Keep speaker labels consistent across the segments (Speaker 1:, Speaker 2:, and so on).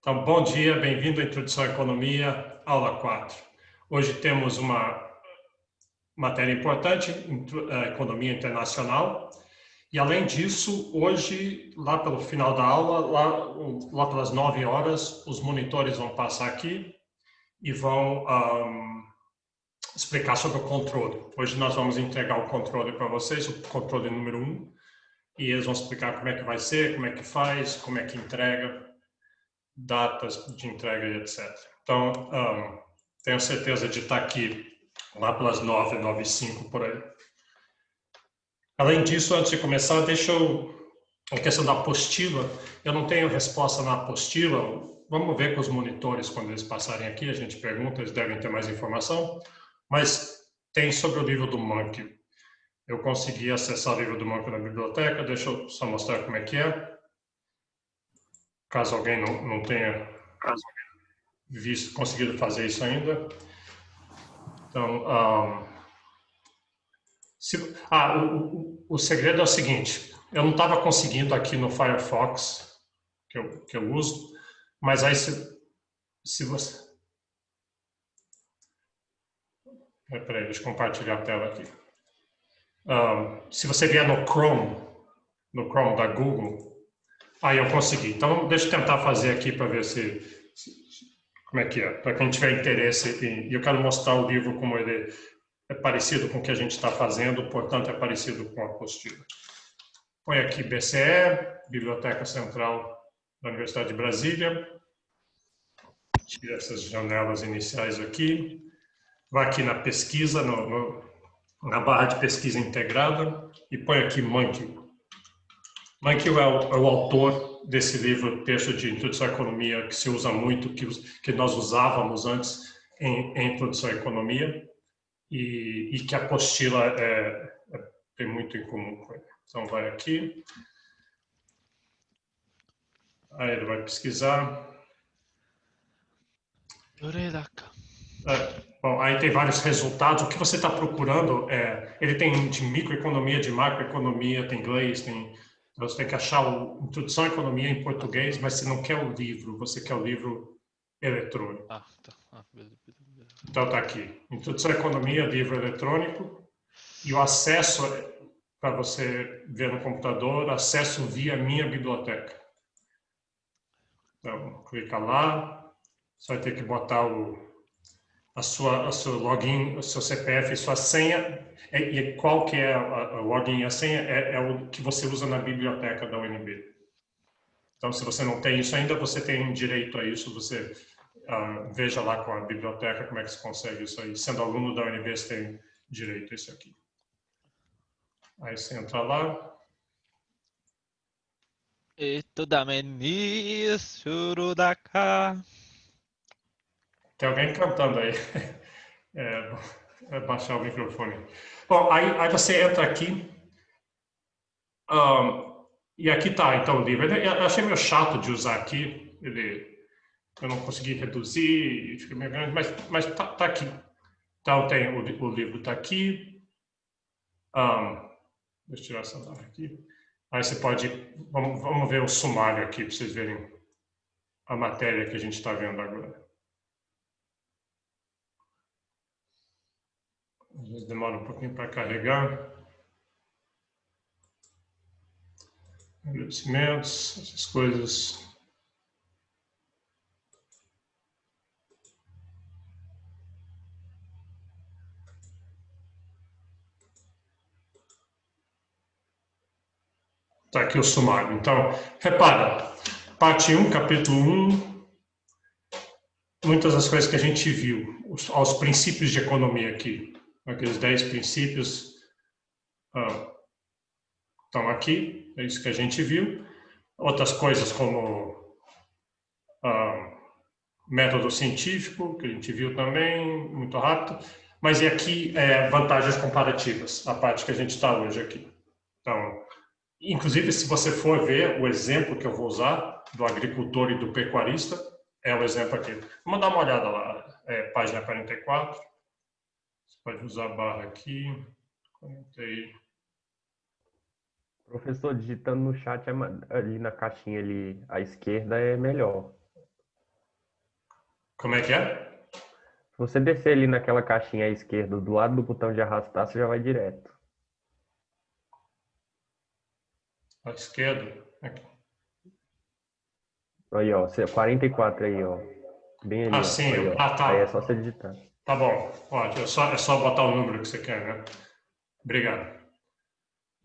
Speaker 1: Então, bom dia, bem-vindo à Introdução à Economia, aula 4. Hoje temos uma matéria importante, Economia Internacional. E, além disso, hoje, lá pelo final da aula, lá pelas 9 horas, os monitores vão passar aqui e vão explicar sobre o controle. Hoje nós vamos entregar o controle para vocês, o controle número 1, e eles vão explicar como é que vai ser, como é que faz, como é que entrega, datas de entrega e etc. Então, tenho certeza de estar aqui lá pelas 9, 9h05 por aí. Além disso, antes de começar, a questão da apostila, eu não tenho resposta na apostila. Vamos ver com os monitores quando eles passarem aqui, a gente pergunta, eles devem ter mais informação. Mas tem sobre o livro do Monkey. Eu consegui acessar o livro do Monkey na biblioteca, deixa eu só mostrar como é que é. Caso alguém não tenha conseguido fazer isso ainda. Então, o segredo é o seguinte, eu não estava conseguindo aqui no Firefox, que eu uso, mas aí se você... Peraí, deixa eu compartilhar a tela aqui. Se você vier no Chrome da Google, aí eu consegui. Então, deixa eu tentar fazer aqui para ver como é que é. Para quem tiver interesse, eu quero mostrar o livro como ele é parecido com o que a gente está fazendo, portanto, é parecido com a apostila. Põe aqui BCE, Biblioteca Central da Universidade de Brasília. Tira essas janelas iniciais aqui. Vai aqui na pesquisa, na barra de pesquisa integrada, e põe aqui Monkey. Monkey é o autor desse livro, texto de Introdução à Economia, que se usa muito, que nós usávamos antes em Introdução à Economia, e que a apostila tem muito em comum com ele. Então, vai aqui. Aí ele vai pesquisar. Bom, aí tem vários resultados. O que você está procurando ele tem de microeconomia, de macroeconomia, tem inglês, você tem que achar o Introdução à Economia em português, mas você não quer o livro, você quer o livro eletrônico.
Speaker 2: Tá. Beleza.
Speaker 1: Então está aqui, Introdução à Economia, livro eletrônico, e o acesso para você ver no computador, acesso via minha biblioteca. Então, clica lá, você vai ter que botar o seu login, o seu CPF e sua senha. E qual que é o login e a senha? É o que você usa na biblioteca da UNB. Então, se você não tem isso ainda, você tem direito a isso. Você veja lá com a biblioteca como é que se consegue isso aí. Sendo aluno da UNB, você tem direito a isso aqui. Aí você entra lá. Tem alguém cantando aí. Baixar o microfone. Bom, aí você entra aqui. E aqui tá, então, o livro. Eu achei meio chato de usar aqui. Eu não consegui reduzir, fica meio grande, mas tá aqui. Então, tem o livro está aqui. Deixa eu tirar essa barra aqui. Aí você pode... Vamos ver o sumário aqui, para vocês verem a matéria que a gente está vendo agora. Às vezes demora um pouquinho para carregar. Agradecimentos, essas coisas. Está aqui o sumário. Então, repara, parte 1, capítulo 1, muitas das coisas que a gente viu, aos princípios de economia aqui, aqueles 10 princípios estão aqui, é isso que a gente viu. Outras coisas como método científico, que a gente viu também, muito rápido. Mas e aqui, vantagens comparativas, a parte que a gente está hoje aqui. Então, inclusive, se você for ver o exemplo que eu vou usar, do agricultor e do pecuarista, é o exemplo aqui. Vamos dar uma olhada lá, página 44. Você pode usar a barra aqui. Comentei.
Speaker 3: Professor, digitando no chat ali na caixinha ali à esquerda é melhor.
Speaker 1: Como é que é?
Speaker 2: Se você descer ali naquela caixinha à esquerda, do lado do botão de arrastar, você já vai direto.
Speaker 1: À esquerda. Aqui.
Speaker 2: Aí, ó, 44 aí, ó. Bem
Speaker 1: Ah,
Speaker 2: ali, ó.
Speaker 1: sim.
Speaker 2: Aí, ó.
Speaker 1: Ah,
Speaker 2: Aí é
Speaker 1: tá.
Speaker 2: só você digitar.
Speaker 1: Tá bom. Pode. É só botar o número que você quer, né? Obrigado.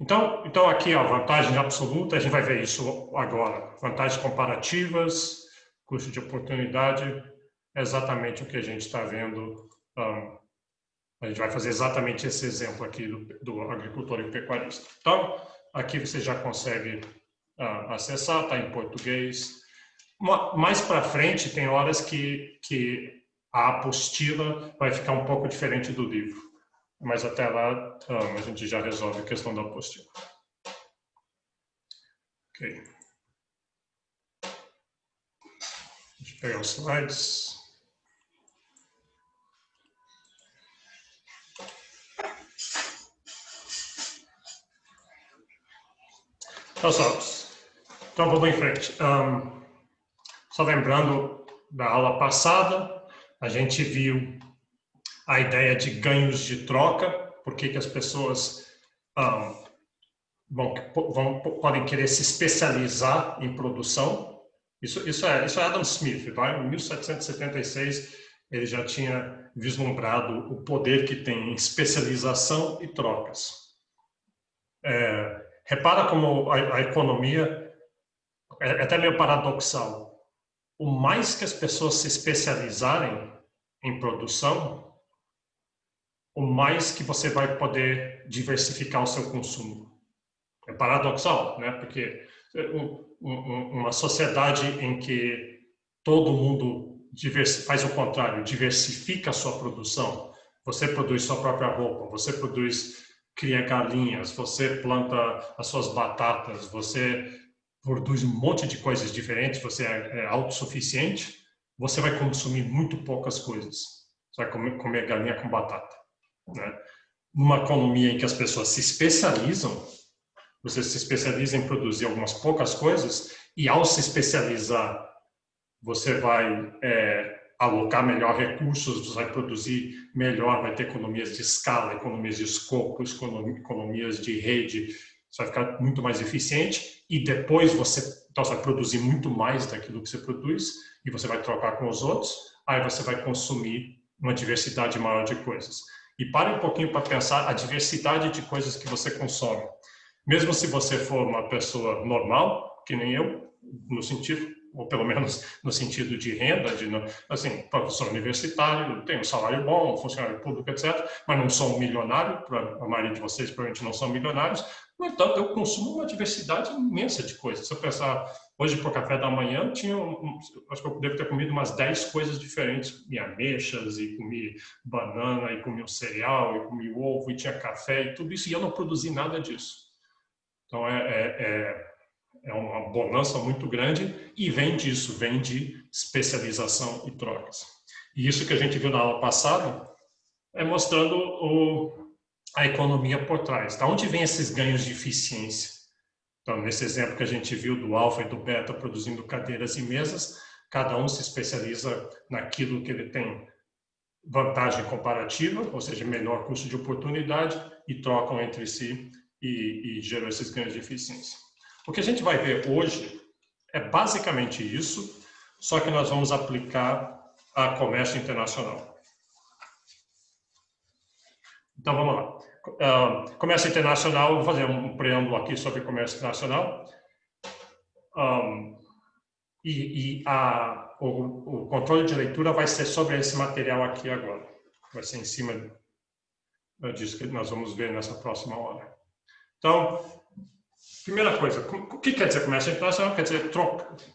Speaker 1: Então aqui, ó, vantagem absoluta, a gente vai ver isso agora. Vantagens comparativas, custo de oportunidade, é exatamente o que a gente está vendo. A gente vai fazer exatamente esse exemplo aqui do agricultor e pecuarista. Então, aqui você já consegue acessar, está em português. Mais para frente, tem horas que a apostila vai ficar um pouco diferente do livro. Mas até lá, a gente já resolve a questão da apostila. Ok. Deixa eu pegar os slides. Então vamos em frente. Só lembrando da aula passada, a gente viu a ideia de ganhos de troca, por que as pessoas podem querer se especializar em produção. Isso é Adam Smith, tá? Em 1776 ele já tinha vislumbrado o poder que tem em especialização e trocas. Repara como a economia é até meio paradoxal. O mais que as pessoas se especializarem em produção, o mais que você vai poder diversificar o seu consumo. É paradoxal, né? Porque uma sociedade em que todo mundo faz o contrário, diversifica a sua produção. Você produz sua própria roupa, você cria galinhas, você planta as suas batatas, você produz um monte de coisas diferentes, você é autossuficiente, você vai consumir muito poucas coisas. Você vai comer galinha com batata, né? Numa economia em que as pessoas se especializam, você se especializa em produzir algumas poucas coisas e ao se especializar, você vai alocar melhor recursos, você vai produzir melhor, vai ter economias de escala, economias de escopo, economias de rede, você vai ficar muito mais eficiente e depois você vai produzir muito mais daquilo que você produz e você vai trocar com os outros, aí você vai consumir uma diversidade maior de coisas. E pare um pouquinho para pensar a diversidade de coisas que você consome. Mesmo se você for uma pessoa normal, que nem eu, no sentido, ou pelo menos no sentido de renda, assim, professor universitário, tenho um salário bom, funcionário público, etc., mas não sou um milionário, a maioria de vocês provavelmente não são milionários, no entanto, eu consumo uma diversidade imensa de coisas. Se eu pensar, hoje por café da manhã, acho que eu devo ter comido umas 10 coisas diferentes, comi ameixas, e comi banana, e comi um cereal, e comi ovo, e tinha café, e tudo isso, e eu não produzi nada disso. Então, é uma bonança muito grande e vem disso, vem de especialização e trocas. E isso que a gente viu na aula passada é mostrando a economia por trás. Da onde vem esses ganhos de eficiência? Então, nesse exemplo que a gente viu do alfa e do beta produzindo cadeiras e mesas, cada um se especializa naquilo que ele tem vantagem comparativa, ou seja, menor custo de oportunidade, e trocam entre si e geram esses ganhos de eficiência. O que a gente vai ver hoje é basicamente isso, só que nós vamos aplicar a comércio internacional. Então, vamos lá. Comércio internacional, vou fazer um preâmbulo aqui sobre comércio internacional. O controle de leitura vai ser sobre esse material aqui agora. Vai ser em cima disso que nós vamos ver nessa próxima hora. Então, primeira coisa, o que quer dizer comércio internacional? Quer dizer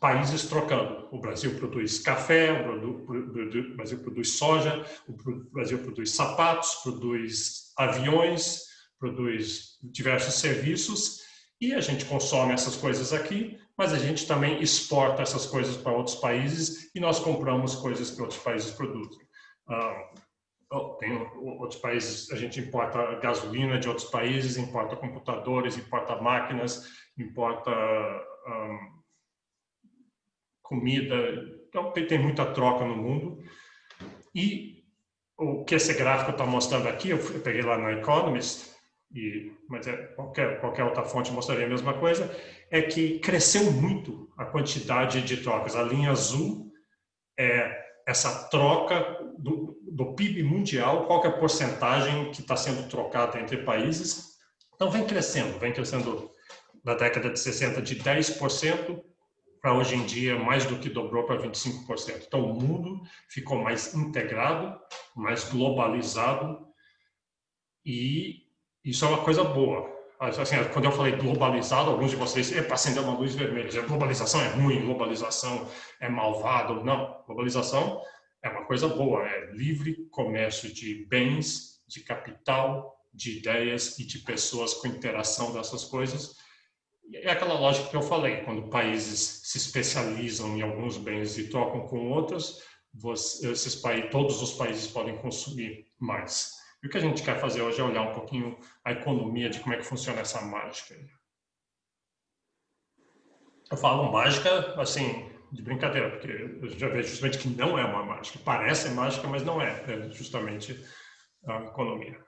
Speaker 1: países trocando. O Brasil produz café, o Brasil produz soja, o Brasil produz sapatos, produz aviões, produz diversos serviços e a gente consome essas coisas aqui, mas a gente também exporta essas coisas para outros países e nós compramos coisas que outros países produzem. Tem outros países, a gente importa gasolina de outros países, importa computadores, importa máquinas, importa comida, Então, tem muita troca no mundo. E o que esse gráfico está mostrando aqui, eu peguei lá no Economist, mas qualquer outra fonte mostraria a mesma coisa, é que cresceu muito a quantidade de trocas. A linha azul é essa troca do PIB mundial, qual que é a porcentagem que está sendo trocada entre países. Então, vem crescendo da década de 60 de 10% para hoje em dia mais do que dobrou para 25%. Então, o mundo ficou mais integrado, mais globalizado, e isso é uma coisa boa. Assim, quando eu falei globalizado, alguns de vocês acendeu uma luz vermelha. Globalização é ruim, globalização é malvado. Não, globalização é uma coisa boa. É livre comércio de bens, de capital, de ideias e de pessoas com interação dessas coisas. É aquela lógica que eu falei, quando países se especializam em alguns bens e trocam com outros, todos os países podem consumir mais. E o que a gente quer fazer hoje é olhar um pouquinho a economia, de como é que funciona essa mágica. Eu falo mágica, assim, de brincadeira, porque eu já vejo justamente que não é uma mágica. Parece mágica, mas não é. É justamente a economia.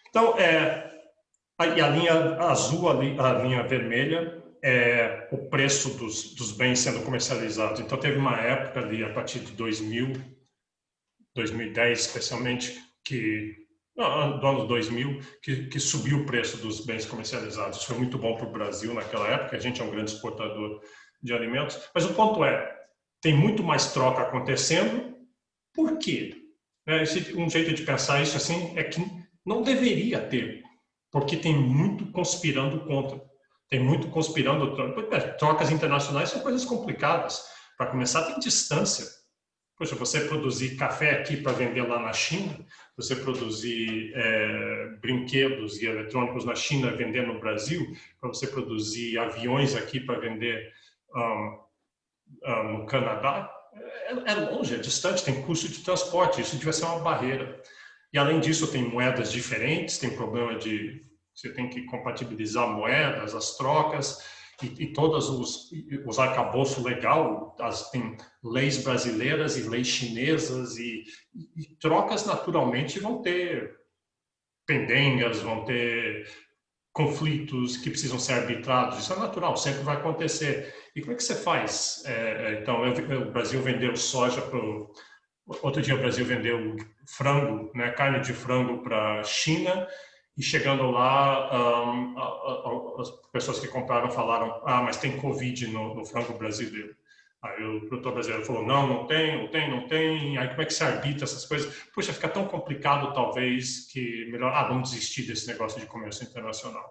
Speaker 1: Então, e a linha azul, a linha vermelha, é o preço dos bens sendo comercializados. Então, teve uma época ali, a partir de 2000, 2010 especialmente, do ano 2000, que subiu o preço dos bens comercializados. Isso foi muito bom para o Brasil naquela época, a gente é um grande exportador de alimentos. Mas o ponto tem muito mais troca acontecendo. Por quê? Um jeito de pensar isso assim é que não deveria ter, porque tem muito conspirando contra. Tem muito conspirando. Trocas internacionais são coisas complicadas. Para começar, tem distância. Poxa, você produzir café aqui para vender lá na China, você produzir brinquedos e eletrônicos na China, vender no Brasil, para você produzir aviões aqui para vender no Canadá, é longe, é distante, tem custo de transporte, isso devia ser uma barreira. E além disso, tem moedas diferentes, tem problema você tem que compatibilizar moedas, as trocas, e todos os arcabouços legal, tem leis brasileiras e leis chinesas, e trocas naturalmente vão ter pendengas, vão ter conflitos que precisam ser arbitrados. Isso é natural, sempre vai acontecer. E como é que você faz? Então, o Brasil vendeu soja para outro dia o Brasil vendeu frango, né, carne de frango para a China, e chegando lá, as pessoas que compraram falaram, mas tem Covid no frango brasileiro. Aí o produtor brasileiro falou, não tem. Aí como é que se arbitra essas coisas? Puxa, fica tão complicado talvez que melhor, vamos desistir desse negócio de comércio internacional.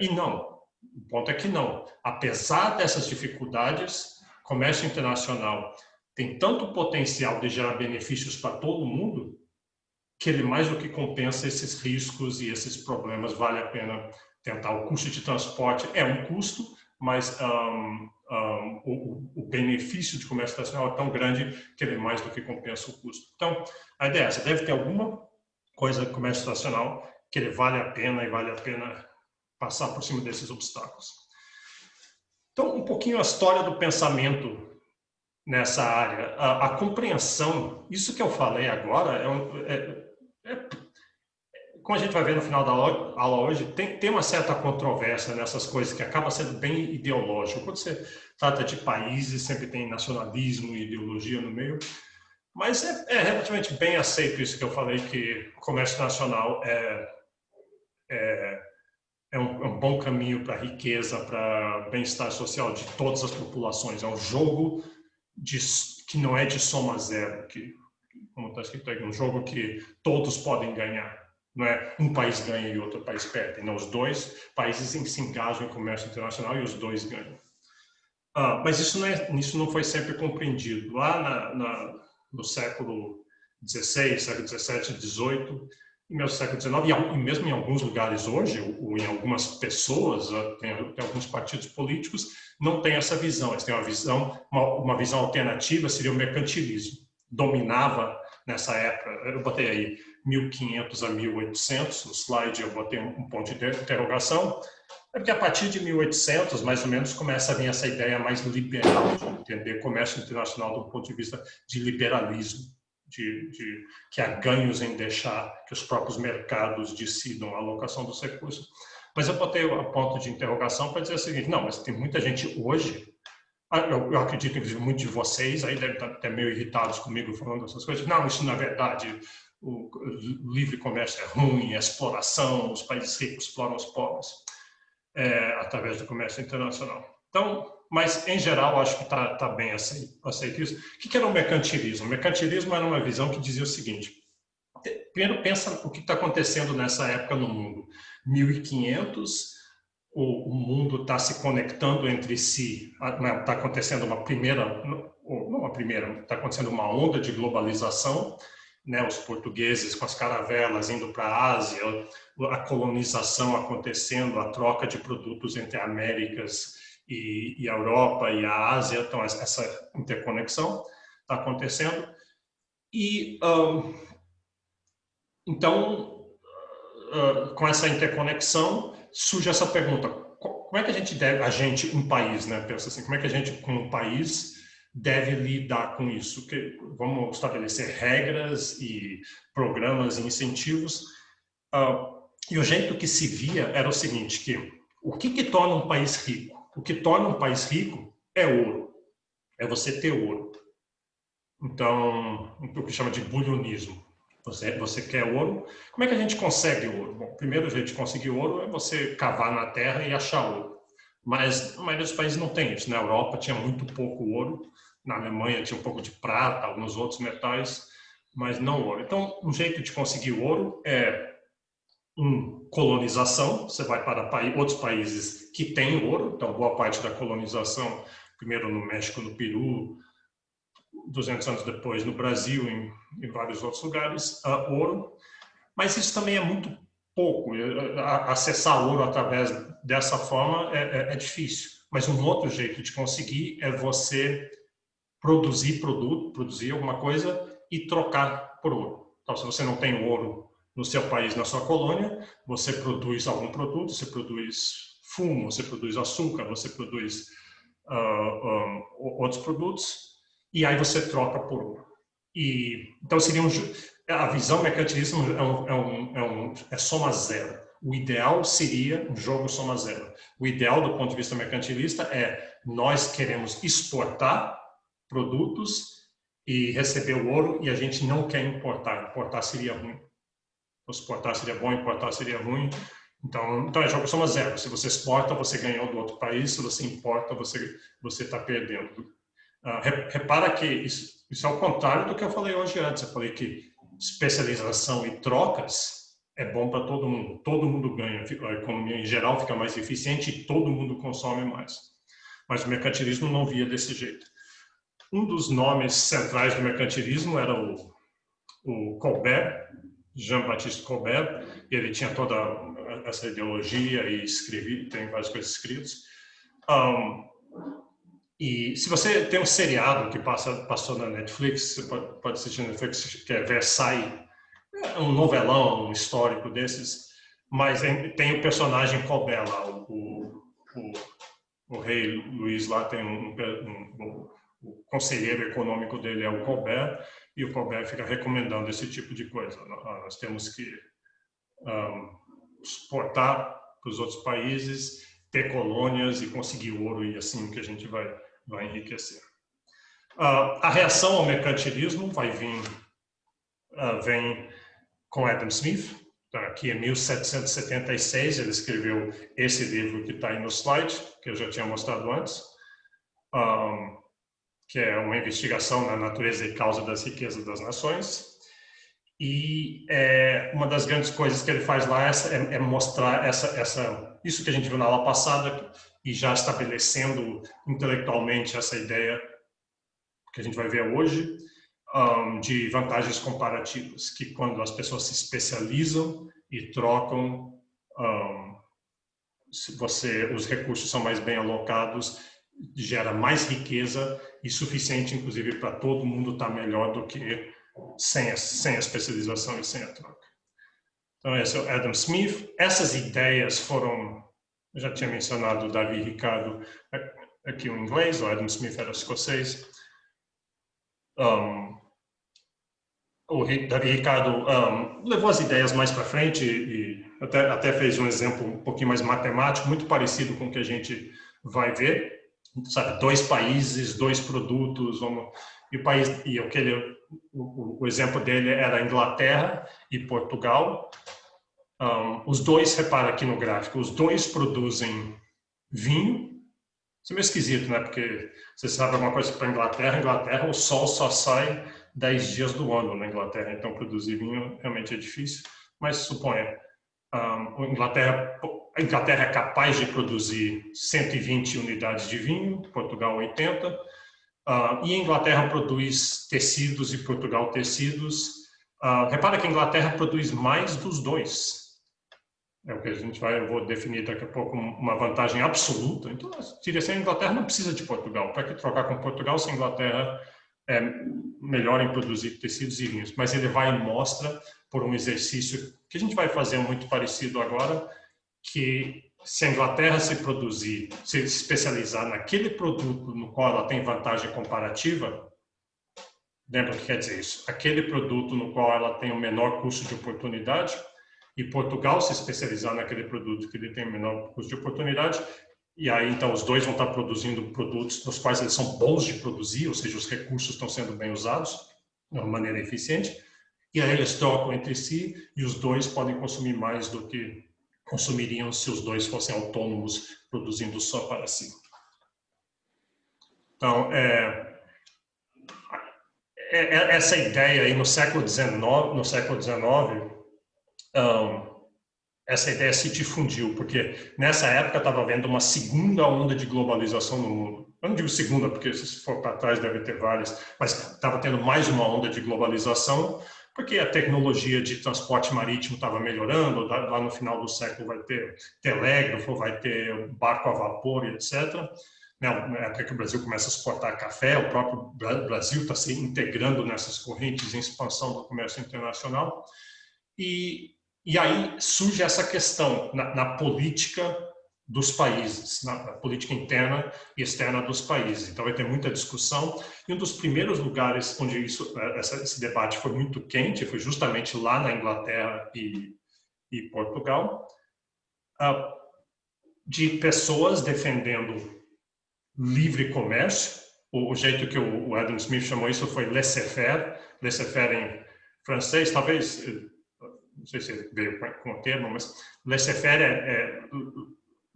Speaker 1: E não, o ponto é que não. Apesar dessas dificuldades, comércio internacional tem tanto potencial de gerar benefícios para todo mundo que ele mais do que compensa esses riscos e esses problemas. Vale a pena tentar. O custo de transporte é um custo, mas o benefício de comércio internacional é tão grande que ele mais do que compensa o custo. Então, a ideia é essa, deve ter alguma coisa de comércio internacional que ele vale a pena e vale a pena passar por cima desses obstáculos. Então, um pouquinho a história do pensamento nessa área. A compreensão, isso que eu falei agora, como a gente vai ver no final da aula hoje, tem uma certa controvérsia nessas coisas que acaba sendo bem ideológico. Quando você trata de países, sempre tem nacionalismo e ideologia no meio, mas é relativamente bem aceito isso que eu falei, que o comércio nacional é um bom caminho para a riqueza, para bem-estar social de todas as populações. É um jogo que não é de soma zero, como está escrito aqui, um jogo que todos podem ganhar. Não é um país ganha e outro país perde. Não, os dois países se engajam em comércio internacional e os dois ganham. Mas isso não foi sempre compreendido. Lá no século XVI, século XVII, XVIII, e mesmo século XIX, e mesmo em alguns lugares hoje, ou em algumas pessoas, tem alguns partidos políticos, não tem essa visão. Eles têm uma visão alternativa, seria o mercantilismo. Dominava nessa época, eu botei aí 1500 a 1800, no slide eu botei um ponto de interrogação, É porque a partir de 1800, mais ou menos, começa a vir essa ideia mais liberal de entender comércio internacional do ponto de vista de liberalismo, que há ganhos em deixar que os próprios mercados decidam a alocação dos recursos. Mas eu botei a ponto de interrogação para dizer o seguinte, não, mas tem muita gente hoje, eu acredito, inclusive, muitos de vocês aí devem estar até meio irritados comigo falando essas coisas. Não, isso não é verdade. O livre comércio é ruim, é exploração, os países ricos exploram os pobres através do comércio internacional. Então, mas em geral, acho que está bem aceito isso. O que era o mercantilismo? O mercantilismo era uma visão que dizia o seguinte: primeiro, pensa o que está acontecendo nessa época no mundo. 1500, o mundo está se conectando entre si, está acontecendo uma primeira, não uma primeira, está acontecendo uma onda de globalização, né, os portugueses com as caravelas indo para a Ásia, a colonização acontecendo, a troca de produtos entre Américas e a Europa e a Ásia, então essa interconexão está acontecendo. E então, com essa interconexão, surge essa pergunta: como é que a gente deve, um país, né, pensa assim, como é que a gente, como um país, deve lidar com isso? Vamos estabelecer regras e programas e incentivos. E o jeito que se via era o seguinte, que o que torna um país rico? O que torna um país rico é ouro, é você ter ouro. Então, o que chama de bulionismo. Você quer ouro. Como é que a gente consegue ouro? Bom, o primeiro jeito de conseguir ouro é você cavar na terra e achar ouro. Mas a maioria dos países não tem isso. Na Europa tinha muito pouco ouro, na Alemanha tinha um pouco de prata, alguns outros metais, mas não ouro. Então, um jeito de conseguir ouro é colonização. Você vai para outros países que têm ouro. Então, boa parte da colonização, primeiro no México, no Peru, 200 anos depois no Brasil, em vários outros lugares, ouro. Mas isso também é muito pouco. Acessar ouro através dessa forma é difícil. Mas um outro jeito de conseguir é você produzir produto, produzir alguma coisa e trocar por ouro. Então, se você não tem ouro no seu país, na sua colônia, você produz algum produto, você produz fumo, você produz açúcar, você produz outros produtos, e aí você troca por ouro. Então, seria a visão mercantilista é soma zero. O ideal seria um jogo soma zero. O ideal, do ponto de vista mercantilista, é nós queremos exportar produtos e receber o ouro, e a gente não quer importar. Importar seria ruim. Exportar seria bom, importar seria ruim. Então é jogo soma zero. Se você exporta, você ganhou do outro país. Se você importa, você está perdendo. Repara que isso é o contrário do que eu falei hoje antes. Eu falei que especialização e trocas é bom para todo mundo. Todo mundo ganha. A economia em geral fica mais eficiente e todo mundo consome mais. Mas o mercantilismo não via desse jeito. Um dos nomes centrais do mercantilismo era o Colbert, Jean-Baptiste Colbert, e ele tinha toda essa ideologia e escrevia, tem várias coisas escritas. E se você tem um seriado que passou na Netflix, você pode assistir na Netflix, que é Versailles, é um novelão, um histórico desses, mas tem o personagem Colbert lá, o rei Luís lá tem o conselheiro econômico dele é o Colbert, e o Colbert fica recomendando esse tipo de coisa. Nós temos que exportar para os outros países, ter colônias e conseguir ouro, e assim que a gente vai enriquecer. A reação ao mercantilismo vem com Adam Smith, que em 1776 ele escreveu esse livro que está aí no slide, que eu já tinha mostrado antes, que é uma investigação na natureza e causa das riquezas das nações. E uma das grandes coisas que ele faz lá é mostrar isso que a gente viu na aula passada, e já estabelecendo intelectualmente essa ideia que a gente vai ver hoje, de vantagens comparativas, que quando as pessoas se especializam e trocam, os recursos são mais bem alocados, gera mais riqueza e suficiente, inclusive, para todo mundo estar melhor do que sem a especialização e sem a troca. Então, esse é o Adam Smith. Essas ideias foram Eu já tinha mencionado o Davi Ricardo, aqui o inglês, o Adam Smith era escocês. O Davi Ricardo levou as ideias mais para frente e até fez um exemplo um pouquinho mais matemático, muito parecido com o que a gente vai ver, sabe? 2 países, 2 produtos, e o exemplo dele era Inglaterra e Portugal. Os dois, repara aqui no gráfico, os dois produzem vinho. Isso é meio esquisito, né? Porque você sabe alguma coisa para a Inglaterra, o sol só sai 10 dias do ano na Inglaterra, então produzir vinho realmente é difícil. Mas suponha, a Inglaterra é capaz de produzir 120 unidades de vinho, Portugal 80, e a Inglaterra produz tecidos e Portugal tecidos. Repara que a Inglaterra produz mais dos dois. É o que eu vou definir daqui a pouco uma vantagem absoluta. Então, diria assim, a Inglaterra não precisa de Portugal. Para que trocar com Portugal se a Inglaterra é melhor em produzir tecidos e vinhos? Mas ele vai e mostra por um exercício que a gente vai fazer muito parecido agora, que se a Inglaterra se especializar naquele produto no qual ela tem vantagem comparativa, lembra o que quer dizer isso? Aquele produto no qual ela tem o menor custo de oportunidade, e Portugal se especializar naquele produto que ele tem o menor custo de oportunidade, e aí então os dois vão estar produzindo produtos nos quais eles são bons de produzir, ou seja, os recursos estão sendo bem usados de uma maneira eficiente, e aí eles trocam entre si e os dois podem consumir mais do que consumiriam se os dois fossem autônomos produzindo só para si. Então, essa ideia aí no século XIX, essa ideia se difundiu, porque nessa época estava havendo uma segunda onda de globalização no mundo. Eu não digo segunda, porque se for para trás deve ter várias, mas estava tendo mais uma onda de globalização, porque a tecnologia de transporte marítimo estava melhorando, lá no final do século vai ter telégrafo, vai ter barco a vapor, etc. Na época que o Brasil começa a exportar café, o próprio Brasil está se integrando nessas correntes em expansão do comércio internacional. E aí surge essa questão na política dos países, na política interna e externa dos países. Então vai ter muita discussão. E um dos primeiros lugares onde esse debate foi muito quente foi justamente lá na Inglaterra e Portugal, de pessoas defendendo livre comércio. O jeito que o Adam Smith chamou isso foi laissez-faire. Laissez-faire em francês, talvez, não sei se ele veio com o termo, mas laissez-faire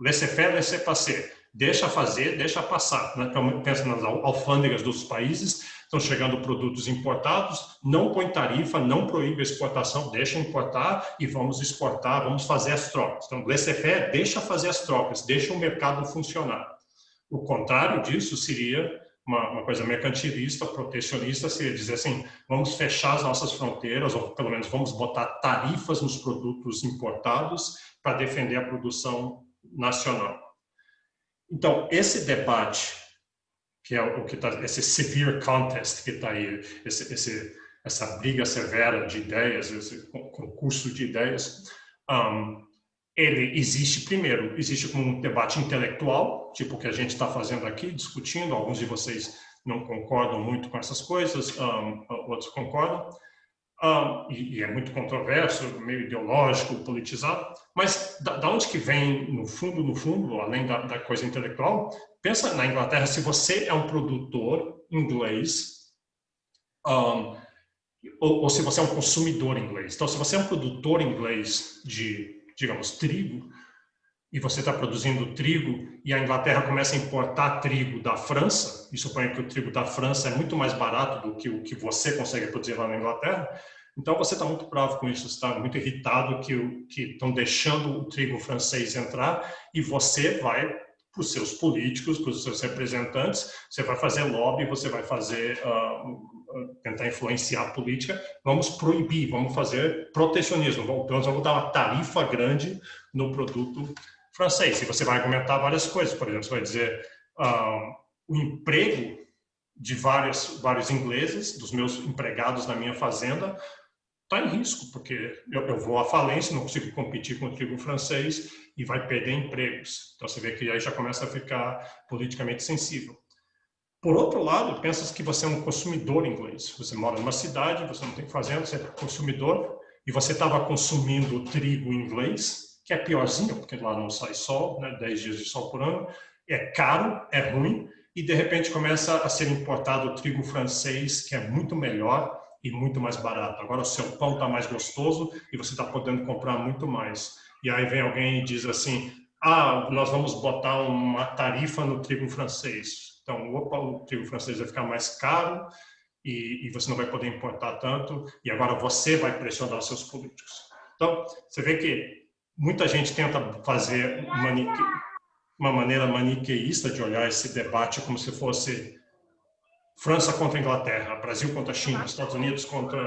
Speaker 1: laissez-faire, laissez-passer. Deixa fazer, deixa passar. Né? Pensa nas alfândegas dos países, estão chegando produtos importados, não põe tarifa, não proíbe a exportação, deixa importar e vamos exportar, vamos fazer as trocas. Então, laissez-faire, deixa fazer as trocas, deixa o mercado funcionar. O contrário disso seria uma coisa mercantilista, protecionista, seria dizer assim, vamos fechar as nossas fronteiras, ou pelo menos vamos botar tarifas nos produtos importados para defender a produção nacional. Então, esse debate, que é o que está, esse severe contest que está aí, essa briga severa de ideias, esse concurso de ideias, ele existe primeiro, existe como um debate intelectual, tipo o que a gente está fazendo aqui, discutindo, alguns de vocês não concordam muito com essas coisas, outros concordam, e é muito controverso, meio ideológico, politizado, mas da onde que vem, no fundo, além da coisa intelectual, pensa na Inglaterra, se você é um produtor inglês, ou se você é um consumidor inglês. Então, se você é um produtor inglês de, digamos, trigo, e você está produzindo trigo, e a Inglaterra começa a importar trigo da França, e suponho que o trigo da França é muito mais barato do que o que você consegue produzir lá na Inglaterra, então você está muito bravo com isso, está muito irritado que estão deixando o trigo francês entrar, e você vai, para os seus políticos, para os seus representantes, você vai fazer lobby, você vai fazer, tentar influenciar a política, vamos proibir, vamos fazer protecionismo, vamos dar uma tarifa grande no produto francês. E você vai argumentar várias coisas, por exemplo, você vai dizer o emprego de vários ingleses, dos meus empregados na minha fazenda, está em risco, porque eu vou à falência, não consigo competir com o trigo francês e vai perder empregos. Então, você vê que aí já começa a ficar politicamente sensível. Por outro lado, pensa que você é um consumidor inglês. Você mora numa cidade, você não tem fazenda, você é consumidor, e você estava consumindo trigo inglês, que é piorzinho, porque lá não sai sol, né, 10 dias de sol por ano, é caro, é ruim, e de repente começa a ser importado o trigo francês, que é muito melhor e muito mais barato. Agora o seu pão está mais gostoso e você está podendo comprar muito mais. E aí vem alguém e diz assim, nós vamos botar uma tarifa no trigo francês. Então, o trigo francês vai ficar mais caro e você não vai poder importar tanto, e agora você vai pressionar seus políticos. Então, você vê que muita gente tenta fazer uma maneira maniqueísta de olhar esse debate como se fosse França contra Inglaterra, Brasil contra China, Estados Unidos contra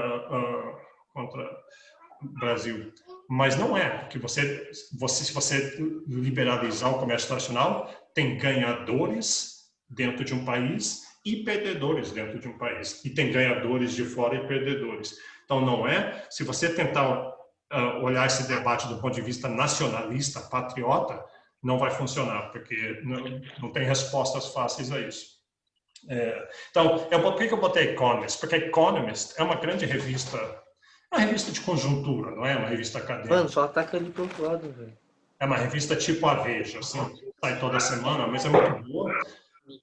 Speaker 1: Brasil. Mas não é, porque se você liberalizar o comércio internacional, tem ganhadores dentro de um país e perdedores dentro de um país. E tem ganhadores de fora e perdedores. Então, não é, se você tentar olhar esse debate do ponto de vista nacionalista, patriota, não vai funcionar, porque não tem respostas fáceis a isso. Então, por que eu botei Economist? Porque Economist é uma grande revista, uma revista de conjuntura, não é uma revista acadêmica.
Speaker 3: Mano, só ataca ali pro outro lado, velho.
Speaker 1: É uma revista tipo a Veja, assim, sai toda semana, mas é muito boa.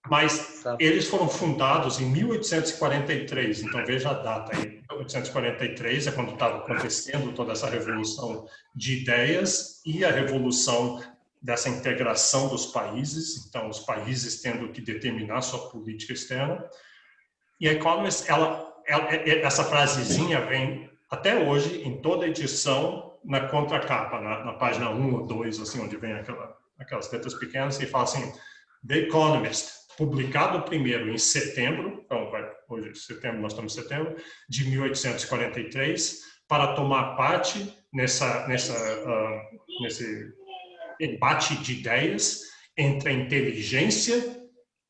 Speaker 1: Mas eles foram fundados em 1843, então veja a data aí. 1843 é quando estava acontecendo toda essa revolução de ideias e a revolução dessa integração dos países, então os países tendo que determinar sua política externa. E a Economist, essa frasezinha vem até hoje em toda edição na contracapa, na página 1 ou 2, assim, onde vem aquelas letras pequenas, e fala assim, The Economist, publicado primeiro em setembro, então hoje setembro, nós estamos em setembro, de 1843, para tomar parte nesse embate de ideias entre a inteligência,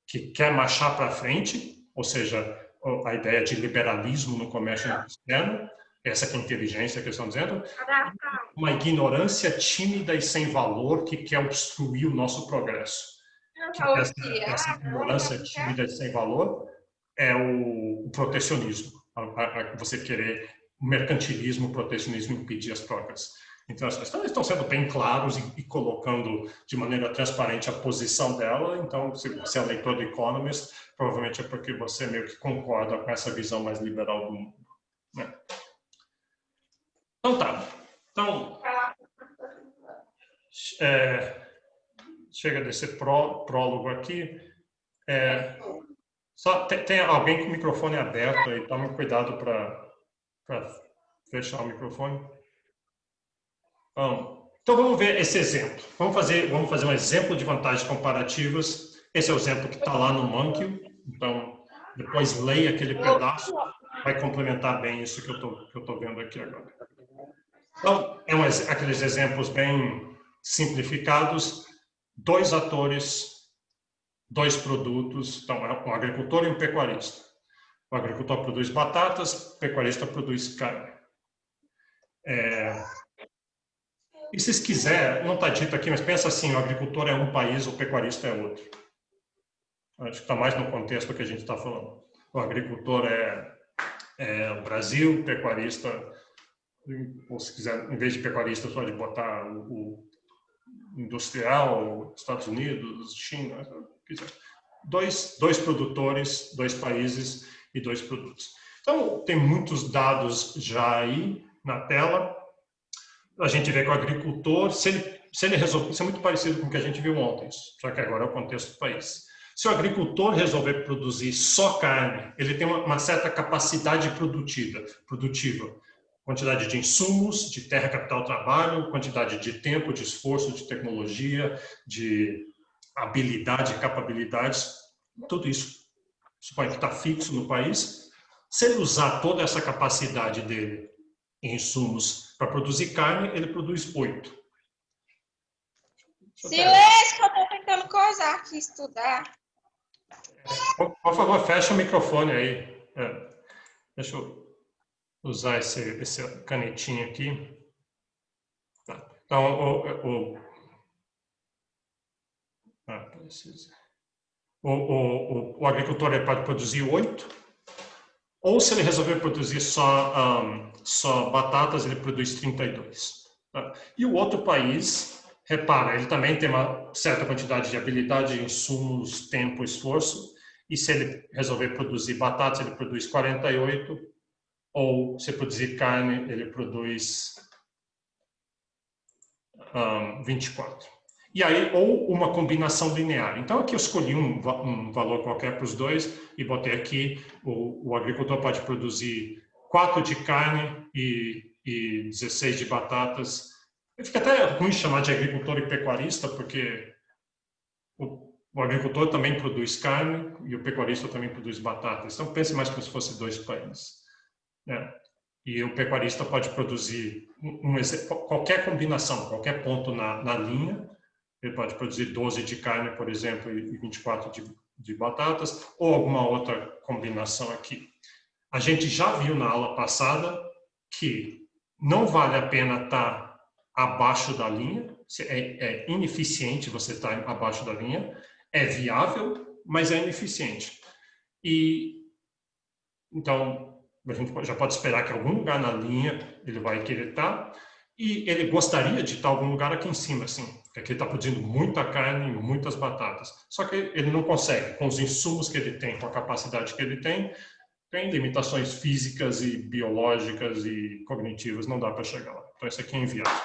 Speaker 1: que quer marchar para frente, ou seja, a ideia de liberalismo no comércio externo, essa que é a inteligência que eles estão dizendo, uma ignorância tímida e sem valor que quer obstruir o nosso progresso. Essa ignorância tímida e sem valor é o protecionismo, você querer o mercantilismo, o protecionismo impedir as trocas. Então, as questões estão sendo bem claros e colocando de maneira transparente a posição dela. Então, se você é leitor do Economist, provavelmente é porque você meio que concorda com essa visão mais liberal do mundo, né? Então, tá. Então, chega desse prólogo aqui. Só tem alguém com o microfone aberto aí. Tome cuidado para fechar o microfone. Então, vamos ver esse exemplo. Vamos fazer um exemplo de vantagens comparativas. Esse é o exemplo que está lá no Monkey. Então, depois leia aquele pedaço. Vai complementar bem isso que eu tô vendo aqui agora. Então, aqueles exemplos bem simplificados. 2 atores, 2 produtos. Então, um agricultor e um pecuarista. O agricultor produz batatas, o pecuarista produz carne. E se vocês quiserem, não está dito aqui, mas pensa assim, o agricultor é um país, o pecuarista é outro. Acho que está mais no contexto que a gente está falando. O agricultor é o Brasil, o pecuarista, ou se quiser, em vez de pecuarista, pode botar o industrial, Estados Unidos, China, quiser. Dois produtores, 2 países e 2 produtos. Então, tem muitos dados já aí na tela. A gente vê que o agricultor, se ele resolver, isso é muito parecido com o que a gente viu ontem, só que agora é o contexto do país. Se o agricultor resolver produzir só carne, ele tem uma certa capacidade produtiva, quantidade de insumos, de terra, capital, trabalho, quantidade de tempo, de esforço, de tecnologia, de habilidade, capacidades, tudo isso suponho que está fixo no país. Se ele usar toda essa capacidade dele em insumos para produzir carne, ele produz 8.
Speaker 4: Silêncio, que eu estou tentando coisar aqui, estudar.
Speaker 1: Por favor, fecha o microfone aí. Deixa eu... usar essa canetinha aqui. Tá. Então, o agricultor ele pode produzir 8, ou se ele resolver produzir só batatas, ele produz 32. Tá? E o outro país, repara, ele também tem uma certa quantidade de habilidade, insumos, tempo, esforço, e se ele resolver produzir batatas, ele produz 48, ou se produzir carne, ele produz 24. E aí, ou uma combinação linear. Então, aqui eu escolhi um valor qualquer para os dois e botei aqui, o agricultor pode produzir 4 de carne e 16 de batatas. Fica até ruim chamar de agricultor e pecuarista, porque o agricultor também produz carne e o pecuarista também produz batatas. Então, pense mais como se fosse 2 países. Né? E o pecuarista pode produzir qualquer combinação, qualquer ponto na linha. Ele pode produzir 12 de carne, por exemplo, e 24 de batatas, ou alguma outra combinação aqui. A gente já viu na aula passada que não vale a pena estar abaixo da linha, é ineficiente você estar abaixo da linha, é viável, mas é ineficiente. E, então, a gente já pode esperar que em algum lugar na linha ele vai querer estar, e ele gostaria de estar em algum lugar aqui em cima, assim, porque aqui ele está produzindo muita carne e muitas batatas. Só que ele não consegue, com os insumos que ele tem, com a capacidade que ele tem limitações físicas e biológicas e cognitivas, não dá para chegar lá. Então, isso aqui é inviável.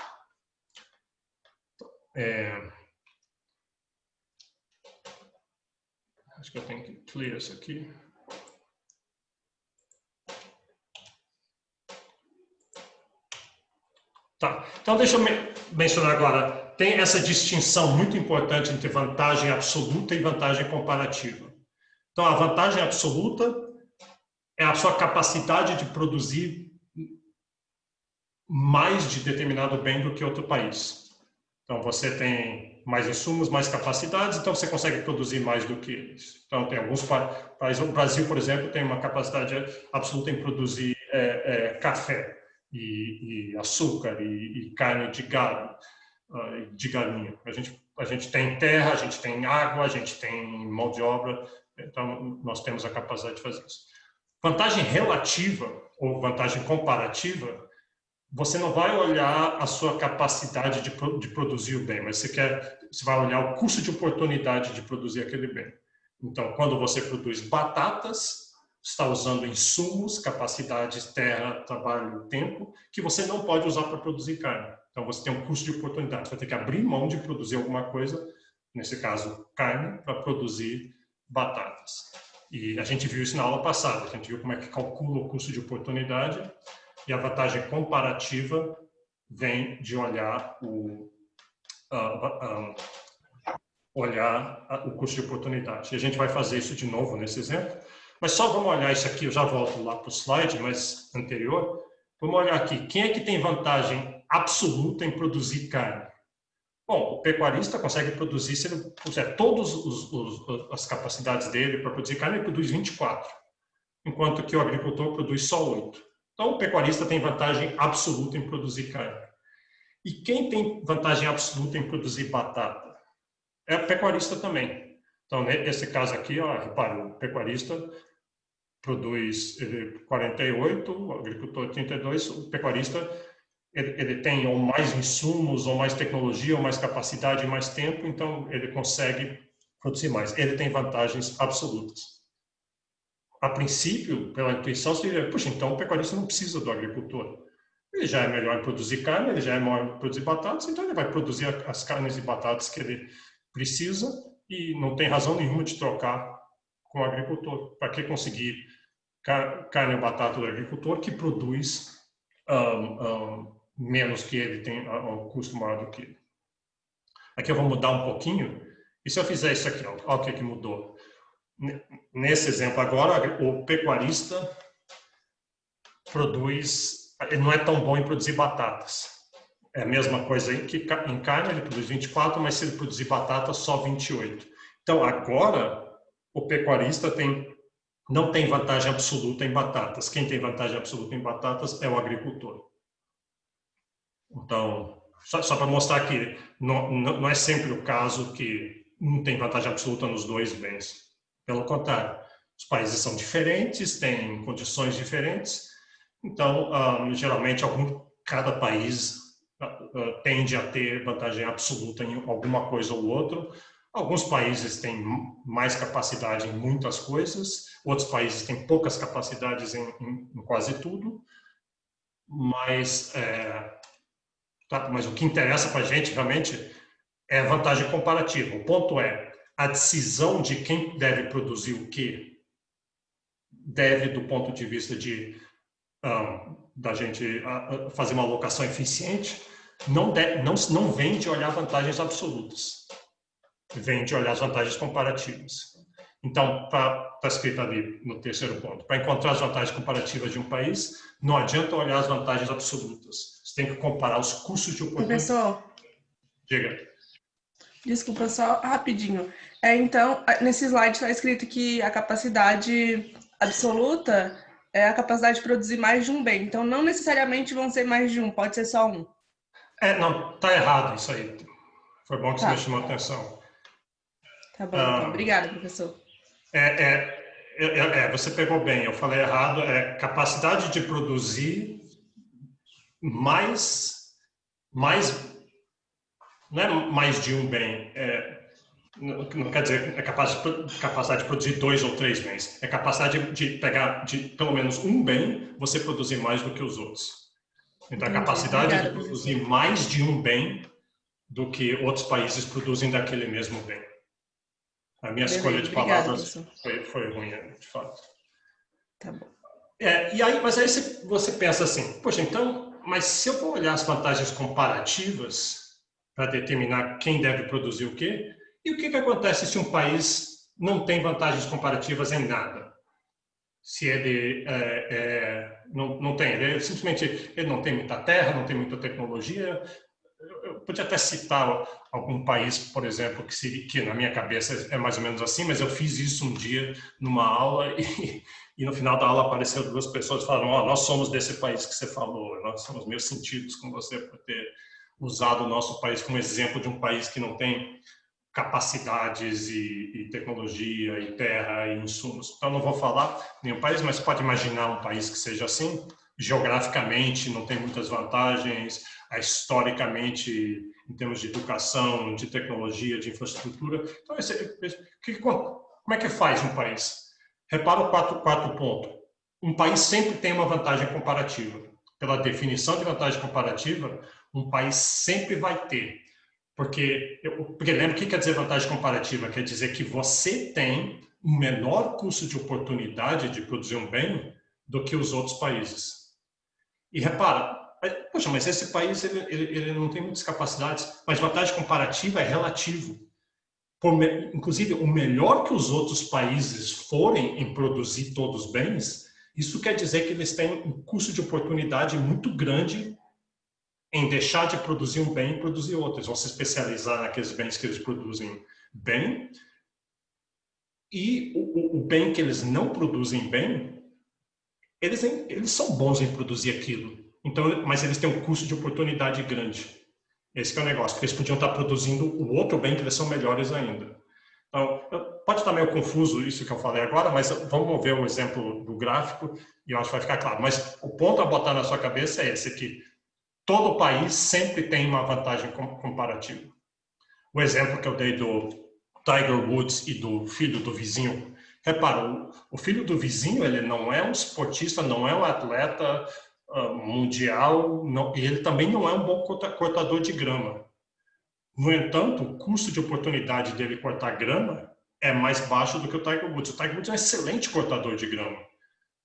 Speaker 1: Acho que eu tenho que clear isso aqui. Tá. Então, deixa eu mencionar agora. Tem essa distinção muito importante entre vantagem absoluta e vantagem comparativa. Então, a vantagem absoluta é a sua capacidade de produzir mais de determinado bem do que outro país. Então, você tem mais insumos, mais capacidades, então você consegue produzir mais do que eles. Então, tem alguns países, o Brasil, por exemplo, tem uma capacidade absoluta em produzir café e açúcar e carne de gado, de galinha. A gente tem terra, a gente tem água, a gente tem mão de obra, então nós temos a capacidade de fazer isso. Vantagem relativa ou vantagem comparativa, você não vai olhar a sua capacidade de produzir o bem, mas você vai olhar o custo de oportunidade de produzir aquele bem. Então, quando você produz batatas, está usando insumos, capacidades, terra, trabalho, tempo, que você não pode usar para produzir carne. Então, você tem um custo de oportunidade. Você vai ter que abrir mão de produzir alguma coisa, nesse caso, carne, para produzir batatas. E a gente viu isso na aula passada. A gente viu como é que calcula o custo de oportunidade. E a vantagem comparativa vem de olhar o custo de oportunidade. E a gente vai fazer isso de novo nesse exemplo. Mas só vamos olhar isso aqui, eu já volto lá para o slide mais anterior. Vamos olhar aqui. Quem é que tem vantagem absoluta em produzir carne? Bom, o pecuarista consegue produzir, se ele puser todas as capacidades dele para produzir carne, ele produz 24. Enquanto que o agricultor produz só 8. Então, o pecuarista tem vantagem absoluta em produzir carne. E quem tem vantagem absoluta em produzir batata? É o pecuarista também. Então, nesse caso aqui, repare, o pecuarista produz 48, o agricultor 32, o pecuarista ele tem ou mais insumos, ou mais tecnologia, ou mais capacidade, mais tempo, então ele consegue produzir mais. Ele tem vantagens absolutas. A princípio, pela intuição, você diria, puxa, então o pecuarista não precisa do agricultor. Ele já é melhor em produzir carne, ele já é melhor em produzir batatas, então ele vai produzir as carnes e batatas que ele precisa e não tem razão nenhuma de trocar com o agricultor. Para que conseguir carne ou batata do agricultor que produz menos que ele, tem um custo maior do que ele? Aqui eu vou mudar um pouquinho. E se eu fizer isso aqui, olha o que mudou. Nesse exemplo agora, o pecuarista produz, ele não é tão bom em produzir batatas. É a mesma coisa aí que em carne, ele produz 24, mas se ele produzir batata, só 28. Então, agora, o pecuarista tem não tem vantagem absoluta em batatas. Quem tem vantagem absoluta em batatas é o agricultor. Então, só para mostrar que não é sempre o caso que um tem vantagem absoluta nos dois bens. Pelo contrário, os países são diferentes, têm condições diferentes, então, geralmente, cada país tende a ter vantagem absoluta em alguma coisa ou outra. Alguns países têm mais capacidade em muitas coisas, outros países têm poucas capacidades em quase tudo, mas mas o que interessa para a gente realmente é a vantagem comparativa. O ponto é, a decisão de quem deve produzir o quê deve, do ponto de vista da gente fazer uma alocação eficiente, não vem de olhar vantagens absolutas, vem de olhar as vantagens comparativas. Então, está escrito ali no terceiro ponto, para encontrar as vantagens comparativas de um país, não adianta olhar as vantagens absolutas. Você tem que comparar os custos de oportunidade.
Speaker 5: Professor,
Speaker 1: Diga.
Speaker 5: desculpa só rapidinho. Então, nesse slide está escrito que a capacidade absoluta é a capacidade de produzir mais de um bem. Então, não necessariamente vão ser mais de um, pode ser só um.
Speaker 1: Não, está errado isso aí. Foi bom que você
Speaker 5: Tá.
Speaker 1: me chamou a atenção.
Speaker 5: Tá bom, então. Obrigada, professor.
Speaker 1: Você pegou bem, eu falei errado. É capacidade de produzir mais não é mais de um bem. Não quer dizer capacidade de produzir 2 ou 3 bens. É capacidade de pegar de pelo menos um bem, você produzir mais do que os outros. Então,
Speaker 5: Entendi.
Speaker 1: a capacidade
Speaker 5: Obrigada,
Speaker 1: de produzir
Speaker 5: professor.
Speaker 1: mais de um bem do que outros países produzem daquele mesmo bem. A minha escolha de
Speaker 5: Obrigada,
Speaker 1: palavras
Speaker 5: professor.
Speaker 1: foi ruim, de fato.
Speaker 5: Tá bom.
Speaker 1: Mas aí você pensa assim, poxa, então, mas se eu vou olhar as vantagens comparativas para determinar quem deve produzir o quê, e o que acontece se um país não tem vantagens comparativas em nada? Se ele não tem, ele não tem muita terra, não tem muita tecnologia. Eu podia até citar algum país, por exemplo, que na minha cabeça é mais ou menos assim, mas eu fiz isso um dia numa aula e no final da aula apareceram 2 pessoas e falaram: nós somos desse país que você falou, nós somos meus sentidos com você por ter usado o nosso país como exemplo de um país que não tem capacidades e tecnologia e terra e insumos. Então, não vou falar nenhum país, mas pode imaginar um país que seja assim. Geograficamente, não tem muitas vantagens, historicamente, em termos de educação, de tecnologia, de infraestrutura. Então, como é que faz um país? Repara o quarto ponto. Um país sempre tem uma vantagem comparativa. Pela definição de vantagem comparativa, um país sempre vai ter. Porque lembra o que quer dizer vantagem comparativa? Quer dizer que você tem um menor custo de oportunidade de produzir um bem do que os outros países. E repara, poxa, mas esse país ele não tem muitas capacidades, mas vantagem comparativa é relativo. Inclusive, o melhor que os outros países forem em produzir todos os bens, isso quer dizer que eles têm um custo de oportunidade muito grande em deixar de produzir um bem e produzir outro. Eles vão se especializar naqueles bens que eles produzem bem, e o bem que eles não produzem bem, eles são bons em produzir aquilo. Então, mas eles têm um custo de oportunidade grande. Esse é o negócio, porque eles podiam estar produzindo o outro bem que eles são melhores ainda. Então, pode estar meio confuso isso que eu falei agora, mas vamos ver o exemplo do gráfico e eu acho que vai ficar claro. Mas o ponto a botar na sua cabeça é esse aqui. Todo país sempre tem uma vantagem comparativa. O exemplo que eu dei do Tiger Woods e do filho do vizinho. Repara, o filho do vizinho, ele não é um esportista, não é um atleta mundial, e ele também não é um bom cortador de grama. No entanto, o custo de oportunidade dele cortar grama é mais baixo do que o Tiger Woods. O Tiger Woods é um excelente cortador de grama.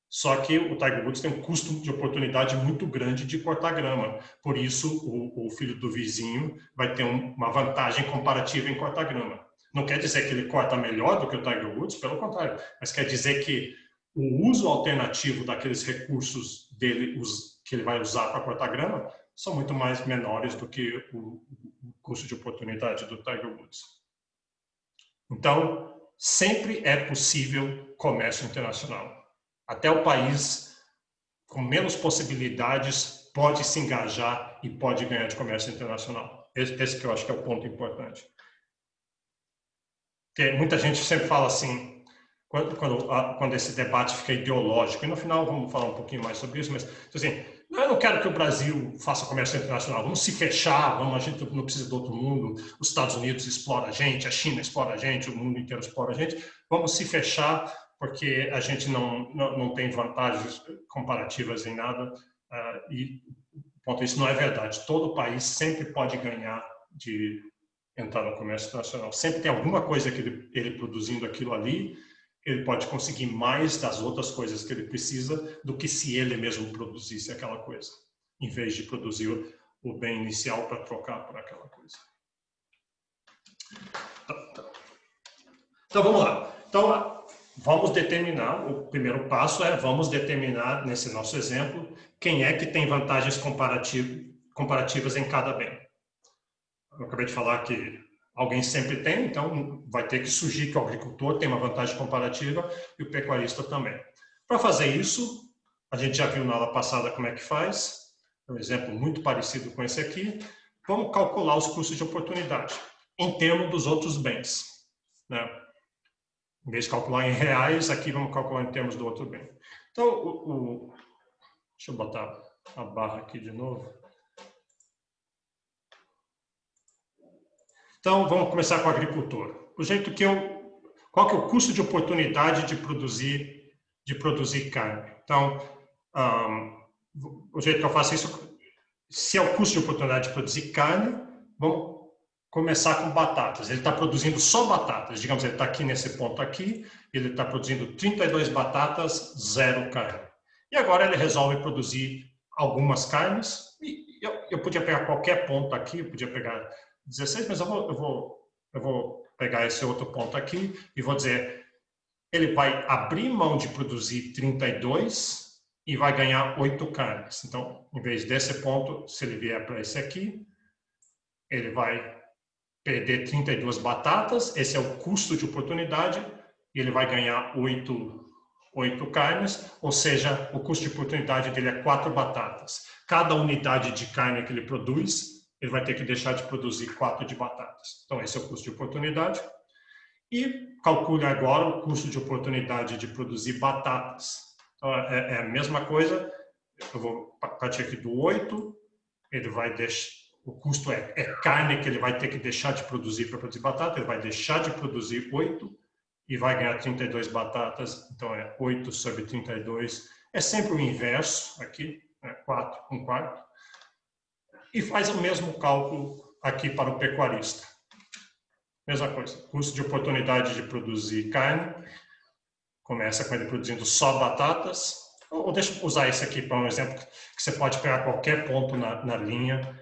Speaker 1: Só que o Tiger Woods tem um custo de oportunidade muito grande de cortar grama. Por isso, o filho do vizinho vai ter uma vantagem comparativa em cortar grama. Não quer dizer que ele corta melhor do que o Tiger Woods, pelo contrário. Mas quer dizer que o uso alternativo daqueles recursos dele, que ele vai usar para cortar grama, são muito mais menores do que o custo de oportunidade do Tiger Woods. Então, sempre é possível comércio internacional. Até o país com menos possibilidades pode se engajar e pode ganhar de comércio internacional. Esse que eu acho que é o ponto importante. Porque muita gente sempre fala assim, quando esse debate fica ideológico, e no final vamos falar um pouquinho mais sobre isso, mas assim, eu não quero que o Brasil faça comércio internacional, vamos se fechar, a gente não precisa do outro mundo, os Estados Unidos exploram a gente, a China explora a gente, o mundo inteiro explora a gente, vamos se fechar porque a gente não tem vantagens comparativas em nada, e ponto, isso não é verdade. Todo país sempre pode ganhar de entrar no comércio internacional. Sempre tem alguma coisa que ele produzindo aquilo ali, ele pode conseguir mais das outras coisas que ele precisa do que se ele mesmo produzisse aquela coisa, em vez de produzir o bem inicial para trocar por aquela coisa. Então vamos lá. Então, vamos determinar, o primeiro passo é, vamos determinar, nesse nosso exemplo, quem é que tem vantagens comparativas em cada bem. Eu acabei de falar que alguém sempre tem, então vai ter que surgir que o agricultor tem uma vantagem comparativa e o pecuarista também. Para fazer isso, a gente já viu na aula passada como é que faz, um exemplo muito parecido com esse aqui. Vamos calcular os custos de oportunidade em termos dos outros bens, né? Em vez de calcular em reais, aqui vamos calcular em termos do outro bem. Então, deixa eu botar a barra aqui de novo. Então, vamos começar com o agricultor. O jeito que qual que é o custo de oportunidade de produzir carne? Então, o jeito que eu faço isso, se é o custo de oportunidade de produzir carne, vamos começar com batatas. Ele está produzindo só batatas. Digamos, ele está aqui nesse ponto aqui, ele está produzindo 32 batatas, 0 carne. E agora ele resolve produzir algumas carnes. E eu podia pegar qualquer ponto aqui, eu podia pegar 16, mas eu vou pegar esse outro ponto aqui e vou dizer, ele vai abrir mão de produzir 32 e vai ganhar 8 carnes. Então, em vez desse ponto, se ele vier para esse aqui, ele vai perder 32 batatas, esse é o custo de oportunidade, e ele vai ganhar 8 carnes, ou seja, o custo de oportunidade dele é 4 batatas. Cada unidade de carne que ele produz, ele vai ter que deixar de produzir 4 de batatas. Então, esse é o custo de oportunidade. E calcule agora o custo de oportunidade de produzir batatas. Então, é a mesma coisa, eu vou partir aqui do 8, ele vai deixar, o custo é carne que ele vai ter que deixar de produzir para produzir batata, ele vai deixar de produzir 8 e vai ganhar 32 batatas, então é 8 sobre 32, é sempre o inverso aqui, 4, 1/4, e faz o mesmo cálculo aqui para o pecuarista. Mesma coisa, custo de oportunidade de produzir carne, começa com ele produzindo só batatas, ou deixa eu usar esse aqui para um exemplo que você pode pegar qualquer ponto na linha,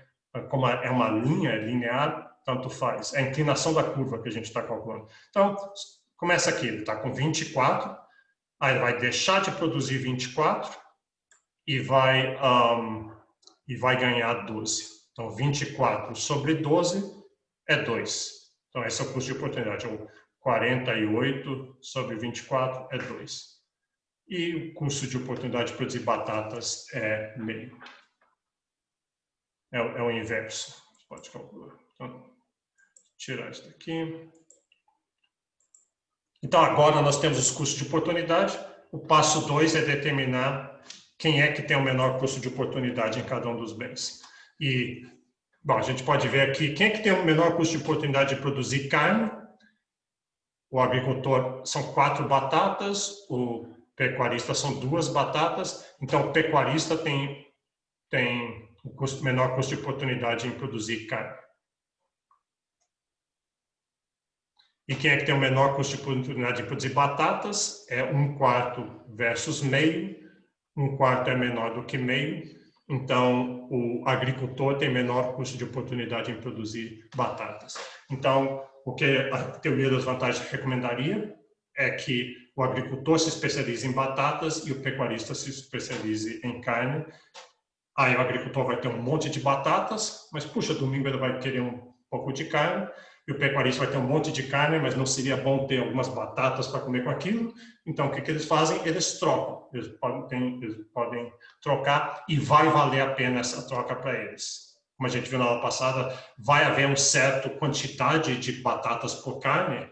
Speaker 1: como é uma linha linear, tanto faz. É a inclinação da curva que a gente está calculando. Então, começa aqui, ele está com 24, aí ele vai deixar de produzir 24 e vai ganhar 12. Então, 24 sobre 12 é 2. Então, esse é o custo de oportunidade. 48 sobre 24 é 2. E o custo de oportunidade de produzir batatas é meio. É o inverso. Você pode calcular. Então, tirar isso daqui. Então, agora nós temos os custos de oportunidade. O passo 2 é determinar quem é que tem o menor custo de oportunidade em cada um dos bens. E, bom, a gente pode ver aqui quem é que tem o menor custo de oportunidade de produzir carne. O agricultor são 4 batatas, o pecuarista são 2 batatas. Então, o pecuarista tem o menor custo de oportunidade em produzir carne. E quem é que tem o menor custo de oportunidade de produzir batatas? É 1/4 versus meio. 1/4 é menor do que meio. Então, o agricultor tem menor custo de oportunidade em produzir batatas. Então, o que a teoria das vantagens recomendaria é que o agricultor se especialize em batatas e o pecuarista se especialize em carne. Aí o agricultor vai ter um monte de batatas, mas, puxa, domingo ele vai querer um pouco de carne. e o pecuarista vai ter um monte de carne, mas não seria bom ter algumas batatas para comer com aquilo. Então, o que eles fazem? Eles trocam. Eles podem trocar e vai valer a pena essa troca para eles. Como a gente viu na aula passada, vai haver uma certa quantidade de batatas por carne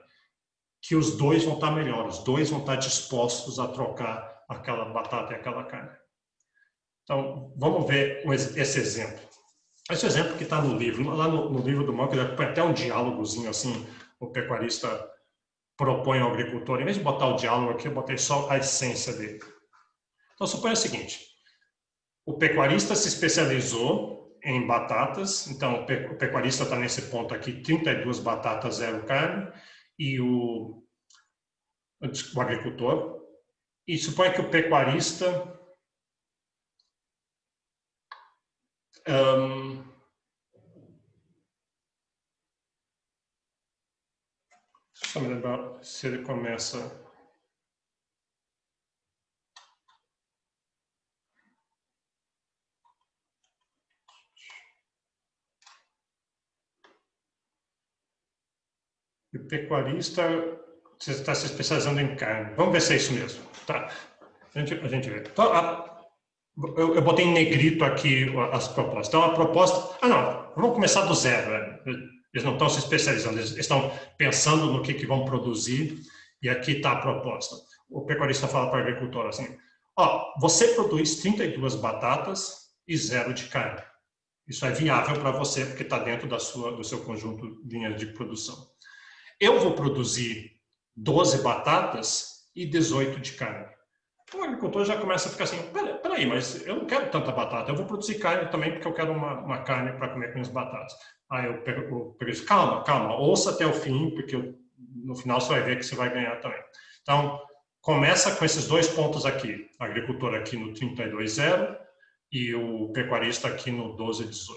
Speaker 1: que os dois vão estar melhores. Os dois vão estar dispostos a trocar aquela batata e aquela carne. Então, vamos ver esse exemplo. Esse exemplo que está no livro, lá no livro do Monk, põe até um diálogozinho assim, o pecuarista propõe ao agricultor, em vez de botar o diálogo aqui, eu botei só a essência dele. Então, suponha o seguinte, o pecuarista se especializou em batatas, então o pecuarista está nesse ponto aqui, 32 batatas, 0 carne, e o agricultor, e suponha que o pecuarista só me lembrar se ele começa. O pecuarista está se especializando em carne. Vamos ver se é isso mesmo. Tá. A gente vê. Então, eu botei em negrito aqui as propostas. Então, a proposta... não, vamos começar do zero. Né? Eles não estão se especializando, eles estão pensando no que vão produzir, e aqui está a proposta. O pecuarista fala para o agricultor assim, você produz 32 batatas e 0 de carne. Isso é viável para você, porque está dentro do seu conjunto de linhas de produção. Eu vou produzir 12 batatas e 18 de carne. O agricultor já começa a ficar assim, peraí, mas eu não quero tanta batata, eu vou produzir carne também porque eu quero uma carne para comer com as batatas. Aí eu pego isso, calma, ouça até o fim, porque no final você vai ver que você vai ganhar também. Então, começa com esses dois pontos aqui, o agricultor aqui no 32,0 e o pecuarista aqui no 12,18.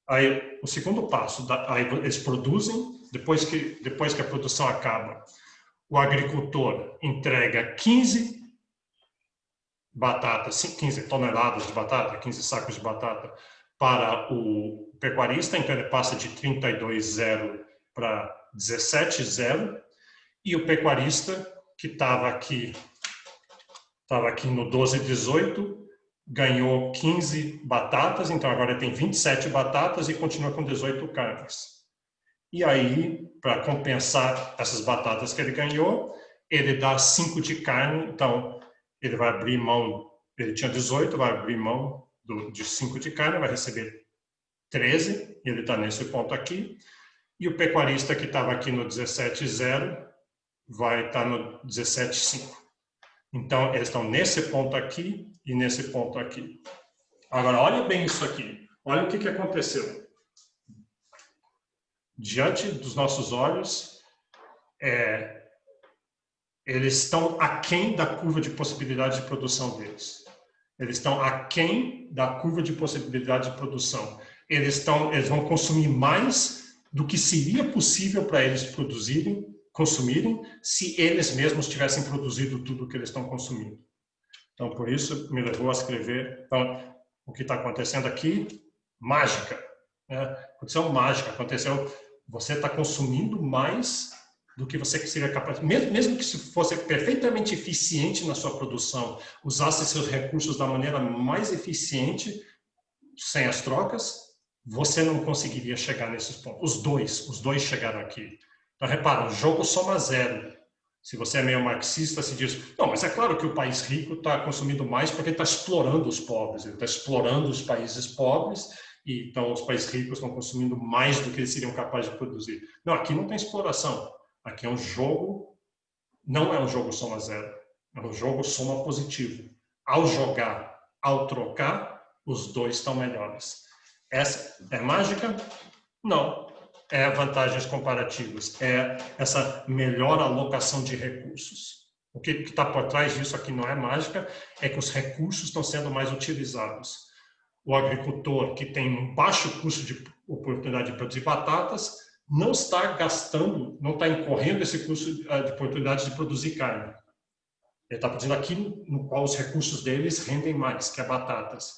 Speaker 1: Aí, o segundo passo, aí eles produzem, depois que a produção acaba, o agricultor entrega 15 batatas, 15 toneladas de batata, 15 sacos de batata para o pecuarista, então ele passa de 32,0 para 17,0, e o pecuarista, que estava aqui no 12,18, ganhou 15 batatas, então agora tem 27 batatas e continua com 18 carnes. E aí, para compensar essas batatas que ele ganhou, ele dá 5 de carne, então ele vai abrir mão, ele tinha 18, vai abrir mão de 5 de carne, vai receber 13, ele está nesse ponto aqui, e o pecuarista que estava aqui no 17,0 vai estar no 17,5. Então, eles estão nesse ponto aqui e nesse ponto aqui. Agora, olha bem isso aqui. Olha o que aconteceu. Diante dos nossos olhos, eles estão aquém da curva de possibilidade de produção deles. Eles estão aquém da curva de possibilidade de produção. Eles vão consumir mais do que seria possível para eles consumirem, se eles mesmos tivessem produzido tudo o que eles estão consumindo. Então, por isso, me levou a escrever. Então, o que está acontecendo aqui? Mágica. Né? Aconteceu mágica. Você está consumindo mais do que você seria capaz. Mesmo que se fosse perfeitamente eficiente na sua produção, usasse seus recursos da maneira mais eficiente, sem as trocas, você não conseguiria chegar nesses pontos. Os dois chegaram aqui. Então, repara, o jogo soma zero. Se você é meio marxista, se diz, não, mas é claro que o país rico está consumindo mais porque ele está explorando os pobres, ele está explorando os países pobres, e então os países ricos estão consumindo mais do que eles seriam capazes de produzir. Não, aqui não tem exploração. Aqui é um jogo, não é um jogo soma zero, é um jogo soma positivo. Ao jogar, ao trocar, os dois estão melhores. Essa é mágica? Não. É vantagens comparativas, é essa melhor alocação de recursos. O que está por trás disso aqui não é mágica, é que os recursos estão sendo mais utilizados. O agricultor que tem um baixo custo de oportunidade de produzir batatas não está gastando, não está incorrendo esse custo de oportunidade de produzir carne. Ele está produzindo aquilo no qual os recursos deles rendem mais, que é batatas.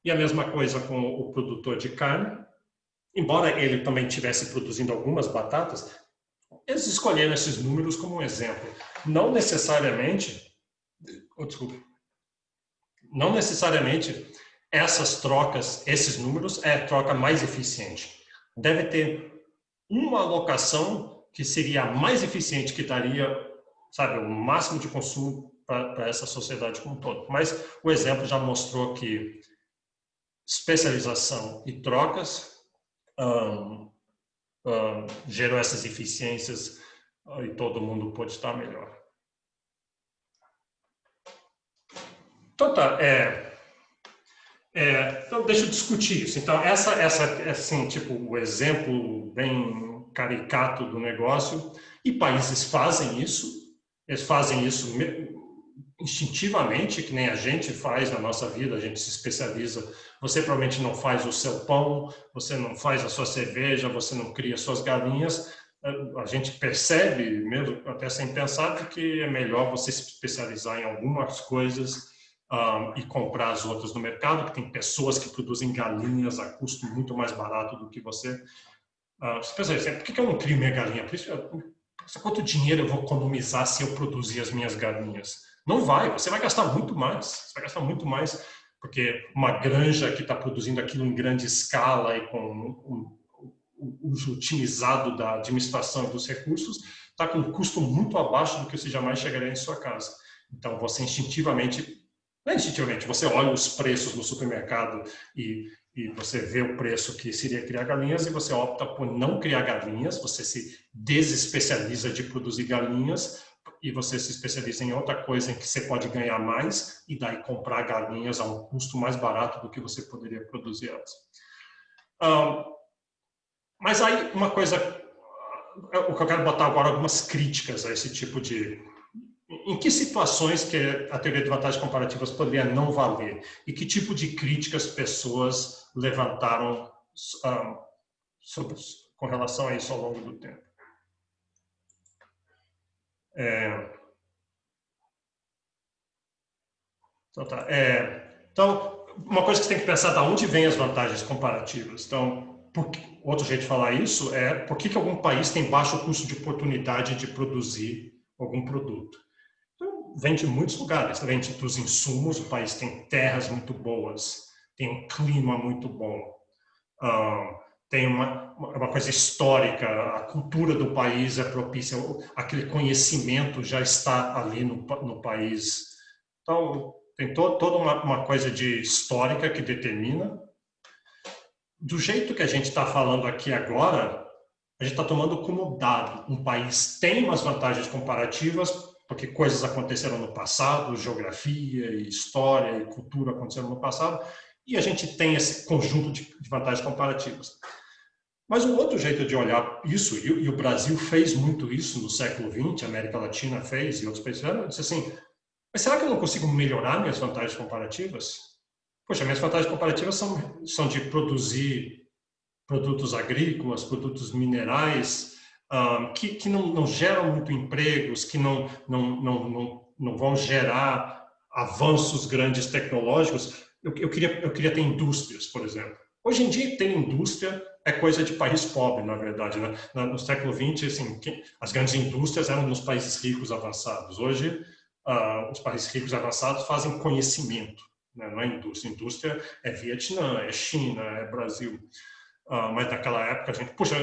Speaker 1: E a mesma coisa com o produtor de carne. embora ele também estivesse produzindo algumas batatas, eles escolheram esses números como um exemplo. Não necessariamente, não necessariamente essas trocas, esses números é a troca mais eficiente. Deve ter uma alocação que seria a mais eficiente, que daria, sabe, o máximo de consumo para essa sociedade como um todo. Mas o exemplo já mostrou que especialização e trocas geram essas eficiências e todo mundo pode estar melhor. Então tá, então deixa eu discutir isso. Então essa assim, tipo, o exemplo bem caricato do negócio, e países fazem isso, eles fazem isso instintivamente, que nem a gente faz na nossa vida, a gente se especializa. Você provavelmente não faz o seu pão, você não faz a sua cerveja, você não cria suas galinhas. A gente percebe, mesmo até sem pensar, que é melhor você se especializar em algumas coisas e comprar as outras no mercado, que tem pessoas que produzem galinhas a custo muito mais barato do que você. Você pensa assim, por que eu não crio minha galinha? Quanto dinheiro eu vou economizar se eu produzir as minhas galinhas? Não vai, você vai gastar muito mais. Você vai gastar muito mais, porque uma granja que está produzindo aquilo em grande escala e com o uso otimizado da administração dos recursos está com um custo muito abaixo do que você jamais chegaria em sua casa. Então, você instintivamente, não é instintivamente, você olha os preços no supermercado e você vê o preço que seria criar galinhas e você opta por não criar galinhas, você se desespecializa de produzir galinhas e você se especializa em outra coisa em que você pode ganhar mais e daí comprar galinhas a um custo mais barato do que você poderia produzir elas. Mas aí uma coisa, o que eu quero botar agora algumas críticas a esse tipo de... Em que situações que a teoria de vantagens comparativas poderia não valer? E que tipo de críticas pessoas levantaram com relação a isso ao longo do tempo? Então, uma coisa que você tem que pensar, de onde vêm as vantagens comparativas? Então, outro jeito de falar isso é por que algum país tem baixo custo de oportunidade de produzir algum produto? Então, vem de muitos lugares, vem dos insumos, o país tem terras muito boas, tem um clima muito bom, tem uma coisa histórica, a cultura do país é propícia, aquele conhecimento já está ali no país. Então, tem toda uma coisa de histórica que determina. Do jeito que a gente está falando aqui agora, a gente está tomando como dado. Um país tem umas vantagens comparativas, porque coisas aconteceram no passado, geografia, e história e cultura aconteceram no passado, e a gente tem esse conjunto de vantagens comparativas. Mas um outro jeito de olhar isso, e o Brasil fez muito isso no século XX, a América Latina fez, e outros países fizeram, disse assim, mas será que eu não consigo melhorar minhas vantagens comparativas? Poxa, minhas vantagens comparativas são de produzir produtos agrícolas, produtos minerais, que não geram muito empregos, que não vão gerar avanços grandes tecnológicos. Eu queria ter indústrias, por exemplo. Hoje em dia, ter indústria é coisa de país pobre, na verdade. Né? No século XX, assim, as grandes indústrias eram nos países ricos avançados. Hoje, os países ricos avançados fazem conhecimento, né? Não é indústria. Indústria é Vietnã, é China, é Brasil. Mas naquela época, a gente, puxa,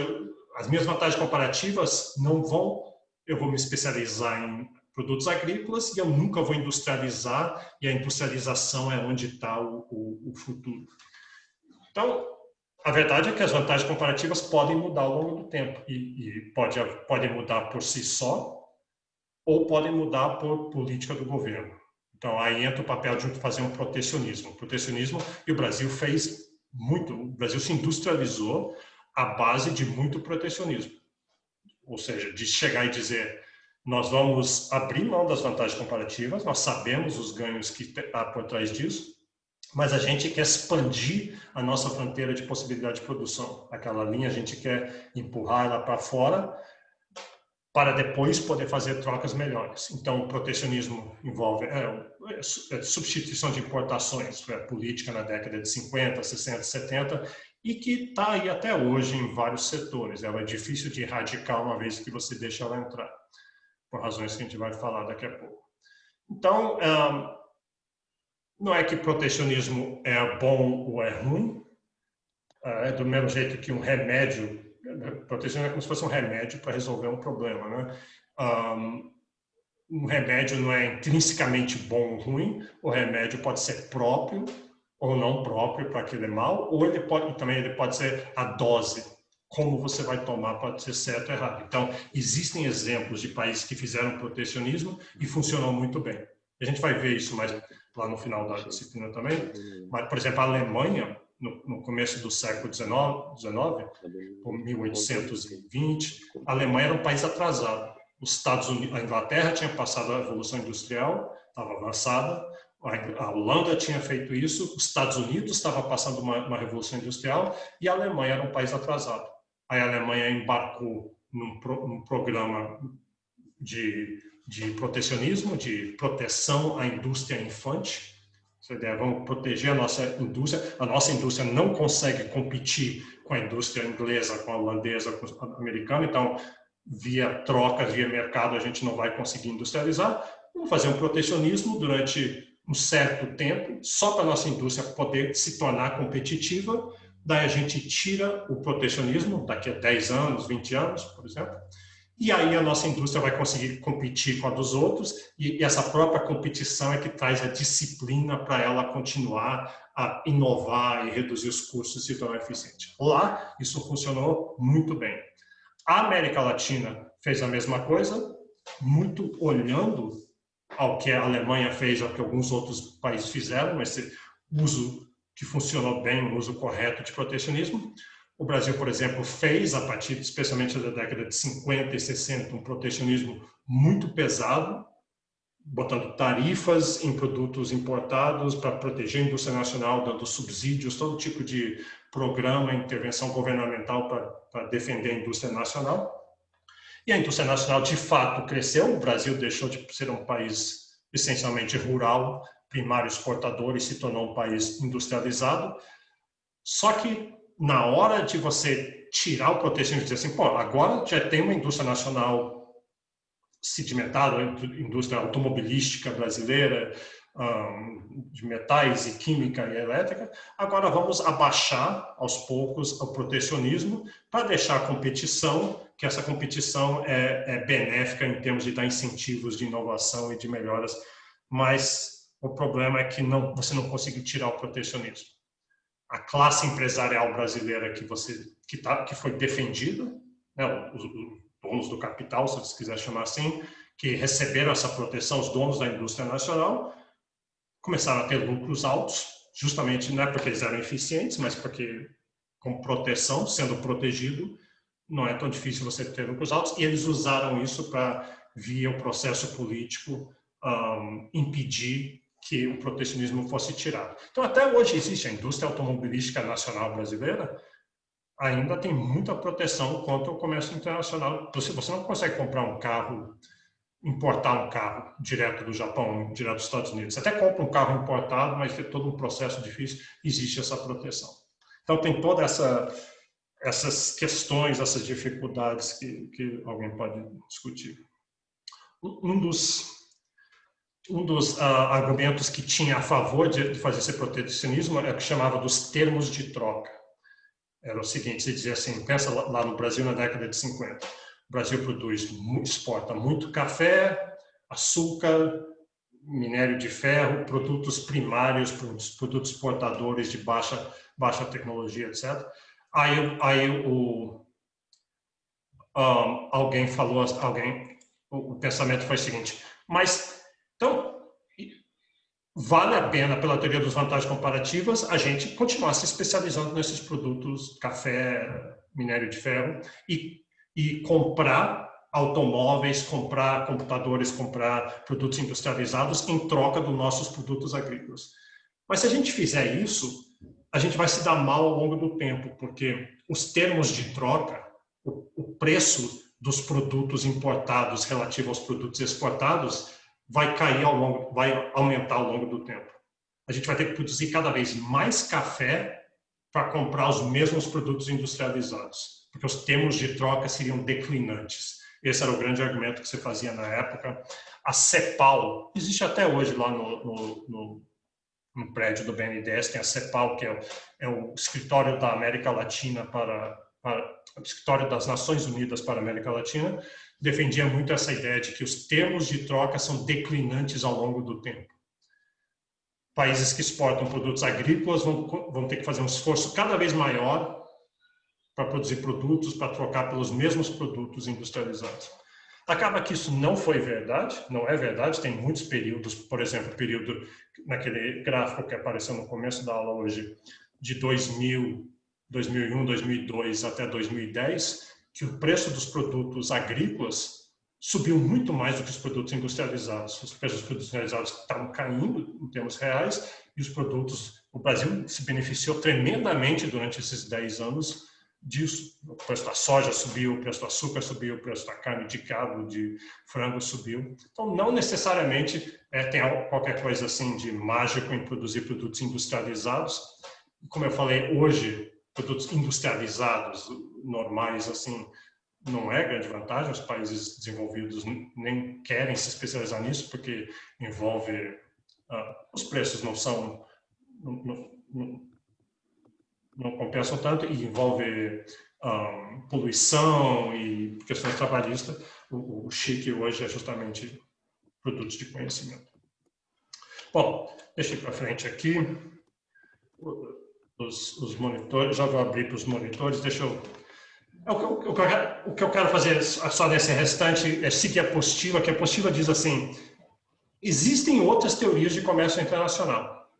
Speaker 1: as minhas vantagens comparativas não vão, eu vou me especializar em produtos agrícolas e eu nunca vou industrializar, e a industrialização é onde está o futuro. Então, a verdade é que as vantagens comparativas podem mudar ao longo do tempo, e podem mudar por si só, ou podem mudar por política do governo. Então, aí entra o papel de fazer um protecionismo. E o Brasil fez muito, o Brasil se industrializou à base de muito protecionismo. Ou seja, de chegar e dizer, nós vamos abrir mão das vantagens comparativas, nós sabemos os ganhos que há por trás disso, mas a gente quer expandir a nossa fronteira de possibilidade de produção. Aquela linha a gente quer empurrar ela para fora, para depois poder fazer trocas melhores. Então, o protecionismo envolve substituição de importações, política na década de 50, 60, 70, e que está aí até hoje em vários setores. Ela é difícil de erradicar uma vez que você deixa ela entrar, por razões que a gente vai falar daqui a pouco. Então, não é que protecionismo é bom ou é ruim, é do mesmo jeito que um remédio, protecionismo é como se fosse um remédio para resolver um problema, né? Um remédio não é intrinsecamente bom ou ruim, o remédio pode ser próprio ou não próprio para aquele mal, ou ele pode ser a dose, como você vai tomar pode ser certo ou errado. Então, existem exemplos de países que fizeram protecionismo e funcionou muito bem. A gente vai ver isso mais lá no final da disciplina também. Mas, por exemplo, a Alemanha, no começo do século XIX, por 1820, a Alemanha era um país atrasado. Os Estados Unidos, a Inglaterra tinha passado a Revolução Industrial, estava avançada, a Holanda tinha feito isso, os Estados Unidos estava passando uma Revolução Industrial e a Alemanha era um país atrasado. Aí a Alemanha embarcou num programa de protecionismo, de proteção à indústria infante. Essa ideia, vamos proteger a nossa indústria não consegue competir com a indústria inglesa, com a holandesa, com a americana, então via troca, via mercado, a gente não vai conseguir industrializar. Vamos fazer um protecionismo durante um certo tempo, só para a nossa indústria poder se tornar competitiva. Daí a gente tira o protecionismo, daqui a 10 anos, 20 anos, por exemplo, e aí a nossa indústria vai conseguir competir com a dos outros, e essa própria competição é que traz a disciplina para ela continuar a inovar e reduzir os custos e se tornar eficiente. Lá, isso funcionou muito bem. A América Latina fez a mesma coisa, muito olhando ao que a Alemanha fez, ao que alguns outros países fizeram, esse uso que funcionou bem, o uso correto de protecionismo. O Brasil, por exemplo, fez, a partir especialmente da década de 50 e 60, um protecionismo muito pesado, botando tarifas em produtos importados para proteger a indústria nacional, dando subsídios, todo tipo de programa, intervenção governamental para defender a indústria nacional. E a indústria nacional, de fato, cresceu. O Brasil deixou de ser um país essencialmente rural, primário exportador, e se tornou um país industrializado. Só que, na hora de você tirar o protecionismo e dizer assim, pô, agora já tem uma indústria nacional sedimentada, indústria automobilística brasileira, de metais e química e elétrica, agora vamos abaixar aos poucos o protecionismo para deixar a competição, que essa competição é benéfica em termos de dar incentivos de inovação e de melhoras, mas o problema é que você não conseguiu tirar o protecionismo. A classe empresarial brasileira que foi defendida, né, os donos do capital, se você quiser chamar assim, que receberam essa proteção, os donos da indústria nacional, começaram a ter lucros altos, justamente não é porque eles eram eficientes, mas porque, com proteção, sendo protegido, não é tão difícil você ter lucros altos, e eles usaram isso para, via o processo político, impedir que o protecionismo fosse tirado. Então, até hoje existe a indústria automobilística nacional brasileira, ainda tem muita proteção contra o comércio internacional. Você não consegue comprar um carro, importar um carro direto do Japão, direto dos Estados Unidos. Você até compra um carro importado, mas tem todo um processo difícil, existe essa proteção. Então, tem todas essas questões, essas dificuldades que alguém pode discutir. Um dos argumentos que tinha a favor de fazer esse protecionismo é o que chamava dos termos de troca. Era o seguinte, você dizia assim, pensa lá no Brasil na década de 50. O Brasil exporta muito café, açúcar, minério de ferro, produtos primários, produtos exportadores de baixa tecnologia, etc. Alguém falou, o pensamento foi o seguinte, mas então vale a pena, pela teoria das vantagens comparativas, a gente continuar se especializando nesses produtos, café, minério de ferro, e comprar automóveis, comprar computadores, comprar produtos industrializados em troca dos nossos produtos agrícolas. Mas se a gente fizer isso, a gente vai se dar mal ao longo do tempo, porque os termos de troca, o preço dos produtos importados relativo aos produtos exportados, vai aumentar ao longo do tempo. A gente vai ter que produzir cada vez mais café para comprar os mesmos produtos industrializados, porque os termos de troca seriam declinantes. Esse era o grande argumento que se fazia na época. A CEPAL, existe até hoje lá no prédio do BNDES, tem a CEPAL, que é o escritório da América Latina o escritório das Nações Unidas para a América Latina, defendia muito essa ideia de que os termos de troca são declinantes ao longo do tempo. Países que exportam produtos agrícolas vão ter que fazer um esforço cada vez maior para produzir produtos, para trocar pelos mesmos produtos industrializados. Acaba que isso não foi verdade, não é verdade, tem muitos períodos, por exemplo, o período naquele gráfico que apareceu no começo da aula hoje, de 2000, 2001, 2002 até 2010, que o preço dos produtos agrícolas subiu muito mais do que os produtos industrializados. Os preços dos produtos industrializados estavam caindo em termos reais e os produtos, o Brasil se beneficiou tremendamente durante esses 10 anos disso. O preço da soja subiu, o preço do açúcar subiu, o preço da carne de gado, de frango subiu. Então, não necessariamente tem qualquer coisa assim de mágico em produzir produtos industrializados. Como eu falei, hoje, produtos industrializados, normais, assim, não é grande vantagem. Os países desenvolvidos nem querem se especializar nisso, porque envolve... os preços não são... não compensam tanto e envolve poluição e questões trabalhistas. O chique hoje é justamente produtos de conhecimento. Bom, deixa eu ir para frente aqui. Os monitores, já vou abrir para os monitores. Deixa eu... O que eu quero fazer só nesse restante é seguir a apostila, que a apostila diz assim: existem outras teorias de comércio internacional.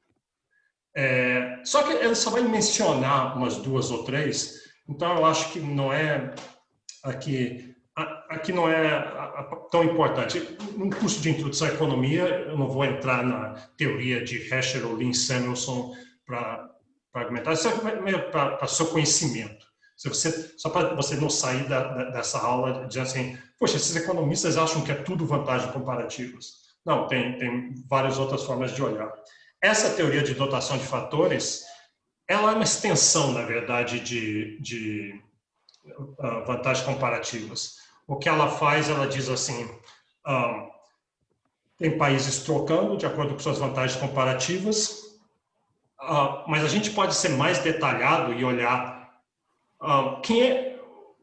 Speaker 1: Só que ele só vai mencionar umas 2 ou 3, então eu acho que não é aqui não é tão importante. No curso de introdução à economia, eu não vou entrar na teoria de Heschel ou Lynn Samuelson para argumentar, isso é para seu conhecimento. Só para você não sair dessa aula dizendo assim, poxa, esses economistas acham que é tudo vantagem comparativas. Não, tem várias outras formas de olhar. Essa teoria de dotação de fatores, ela é uma extensão, na verdade, de vantagens comparativas. O que ela faz, ela diz assim, tem países trocando de acordo com suas vantagens comparativas, mas a gente pode ser mais detalhado e olhar quem é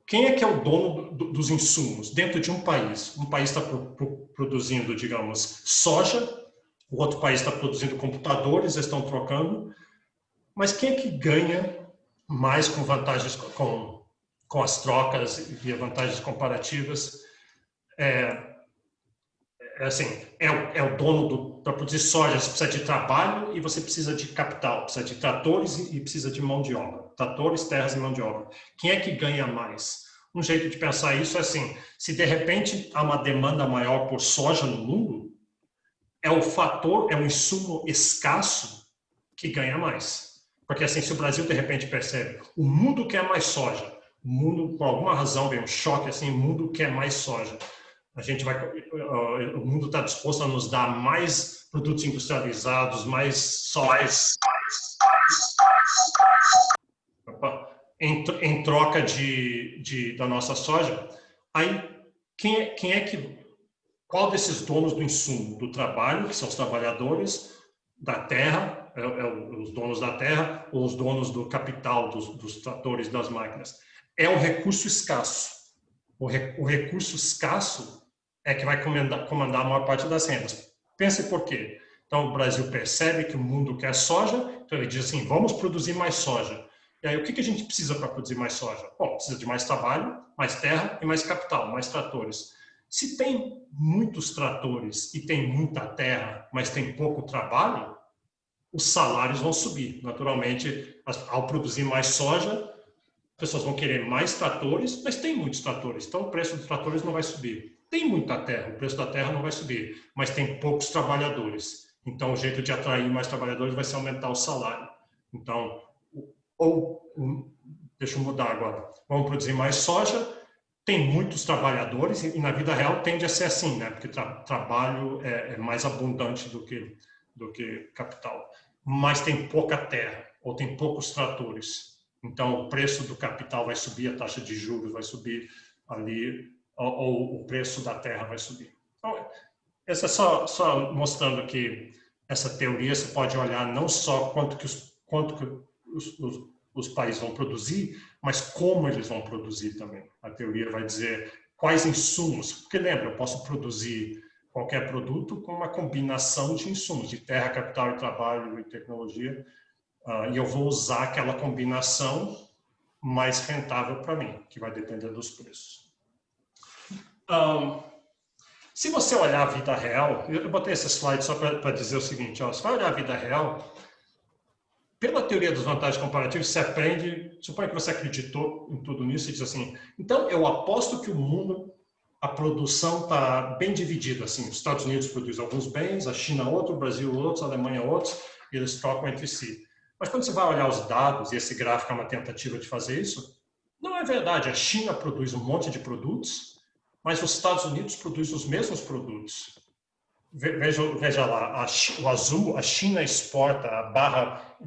Speaker 1: que é o dono dos insumos dentro de um país. Um país está produzindo, digamos, soja, o outro país está produzindo computadores, eles estão trocando, mas quem é que ganha mais com vantagens, com as trocas e vantagens comparativas? É o dono para produzir soja, você precisa de trabalho e você precisa de capital, precisa de tratores e precisa de mão de obra. Tratores, terras e mão de obra. Quem é que ganha mais? Um jeito de pensar isso é assim, se de repente há uma demanda maior por soja no mundo, é um insumo escasso que ganha mais. Porque assim, se o Brasil de repente percebe, o mundo quer mais soja, o mundo, por alguma razão, vem um choque assim, o mundo quer mais soja. O mundo está disposto a nos dar mais produtos industrializados, mais soja, em troca da nossa soja. Aí, qual desses donos do insumo, do trabalho, que são os trabalhadores da terra, os donos da terra, ou os donos do capital, dos tratores, das máquinas? É o recurso escasso. O recurso escasso é que vai comandar a maior parte das rendas. Pense por quê. Então, o Brasil percebe que o mundo quer soja, então ele diz assim, vamos produzir mais soja. E aí, o que a gente precisa para produzir mais soja? Bom, precisa de mais trabalho, mais terra e mais capital, mais tratores. Se tem muitos tratores e tem muita terra, mas tem pouco trabalho, os salários vão subir. Naturalmente, ao produzir mais soja, as pessoas vão querer mais tratores, mas tem muitos tratores, então o preço dos tratores não vai subir. Tem muita terra, o preço da terra não vai subir, mas tem poucos trabalhadores. Então, o jeito de atrair mais trabalhadores vai ser aumentar o salário. Então, deixa eu mudar agora. Vamos produzir mais soja, tem muitos trabalhadores, e na vida real tende a ser assim, né? Porque trabalho é mais abundante do que capital. Mas tem pouca terra. ou tem poucos tratores. Então, o preço do capital vai subir, a taxa de juros vai subir ali, ou o preço da terra vai subir. Então, essa é só mostrando que essa teoria você pode olhar não só quanto que os países vão produzir, mas como eles vão produzir também. A teoria vai dizer quais insumos. Porque lembra, eu posso produzir qualquer produto com uma combinação de insumos, de terra, capital e trabalho e tecnologia, e eu vou usar aquela combinação mais rentável para mim, que vai depender dos preços. Se você olhar a vida real, eu botei esse slide só para dizer o seguinte, ó, se vai olhar a vida real, pela teoria das vantagens comparativas, você aprende, suponha que você acreditou em tudo nisso e diz assim, então eu aposto que o mundo, a produção está bem dividida, assim, os Estados Unidos produzem alguns bens, a China outro, o Brasil outros, a Alemanha outros, e eles trocam entre si. Mas quando você vai olhar os dados, e esse gráfico é uma tentativa de fazer isso, não é verdade, a China produz um monte de produtos, mas os Estados Unidos produzem os mesmos produtos. Veja lá, o azul, a China exporta, a barra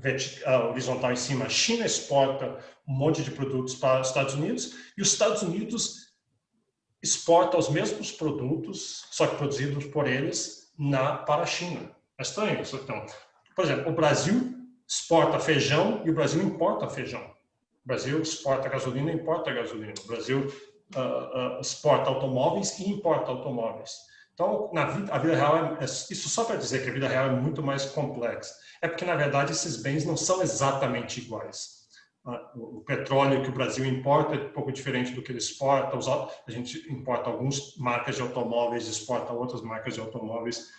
Speaker 1: horizontal em cima, a China exporta um monte de produtos para os Estados Unidos e os Estados Unidos exporta os mesmos produtos, só que produzidos por eles, para a China. É estranho isso. Então, por exemplo, o Brasil exporta feijão e o Brasil importa feijão. O Brasil exporta gasolina e importa gasolina. O Brasil exporta automóveis e importa automóveis. Então, a vida real, isso só para dizer que a vida real é muito mais complexa. É porque, na verdade, esses bens não são exatamente iguais. O petróleo que o Brasil importa é um pouco diferente do que ele exporta. A gente importa algumas marcas de automóveis, exporta outras marcas de automóveis.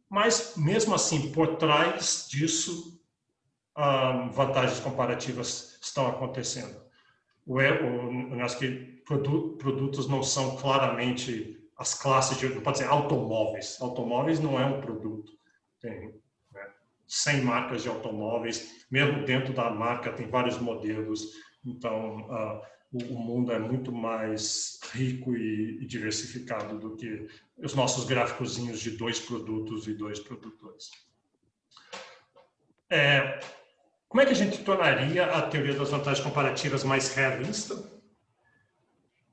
Speaker 1: Mas, mesmo assim, por trás disso, vantagens comparativas estão acontecendo. Eu acho que produtos não são claramente as classes de, pode dizer, automóveis. Automóveis não é um produto. Tem 100 marcas de automóveis, mesmo dentro da marca tem vários modelos. Então, o mundo é muito mais rico e diversificado do que os nossos gráficozinhos de 2 produtos e 2 produtores. Como é que a gente tornaria a teoria das vantagens comparativas mais realista?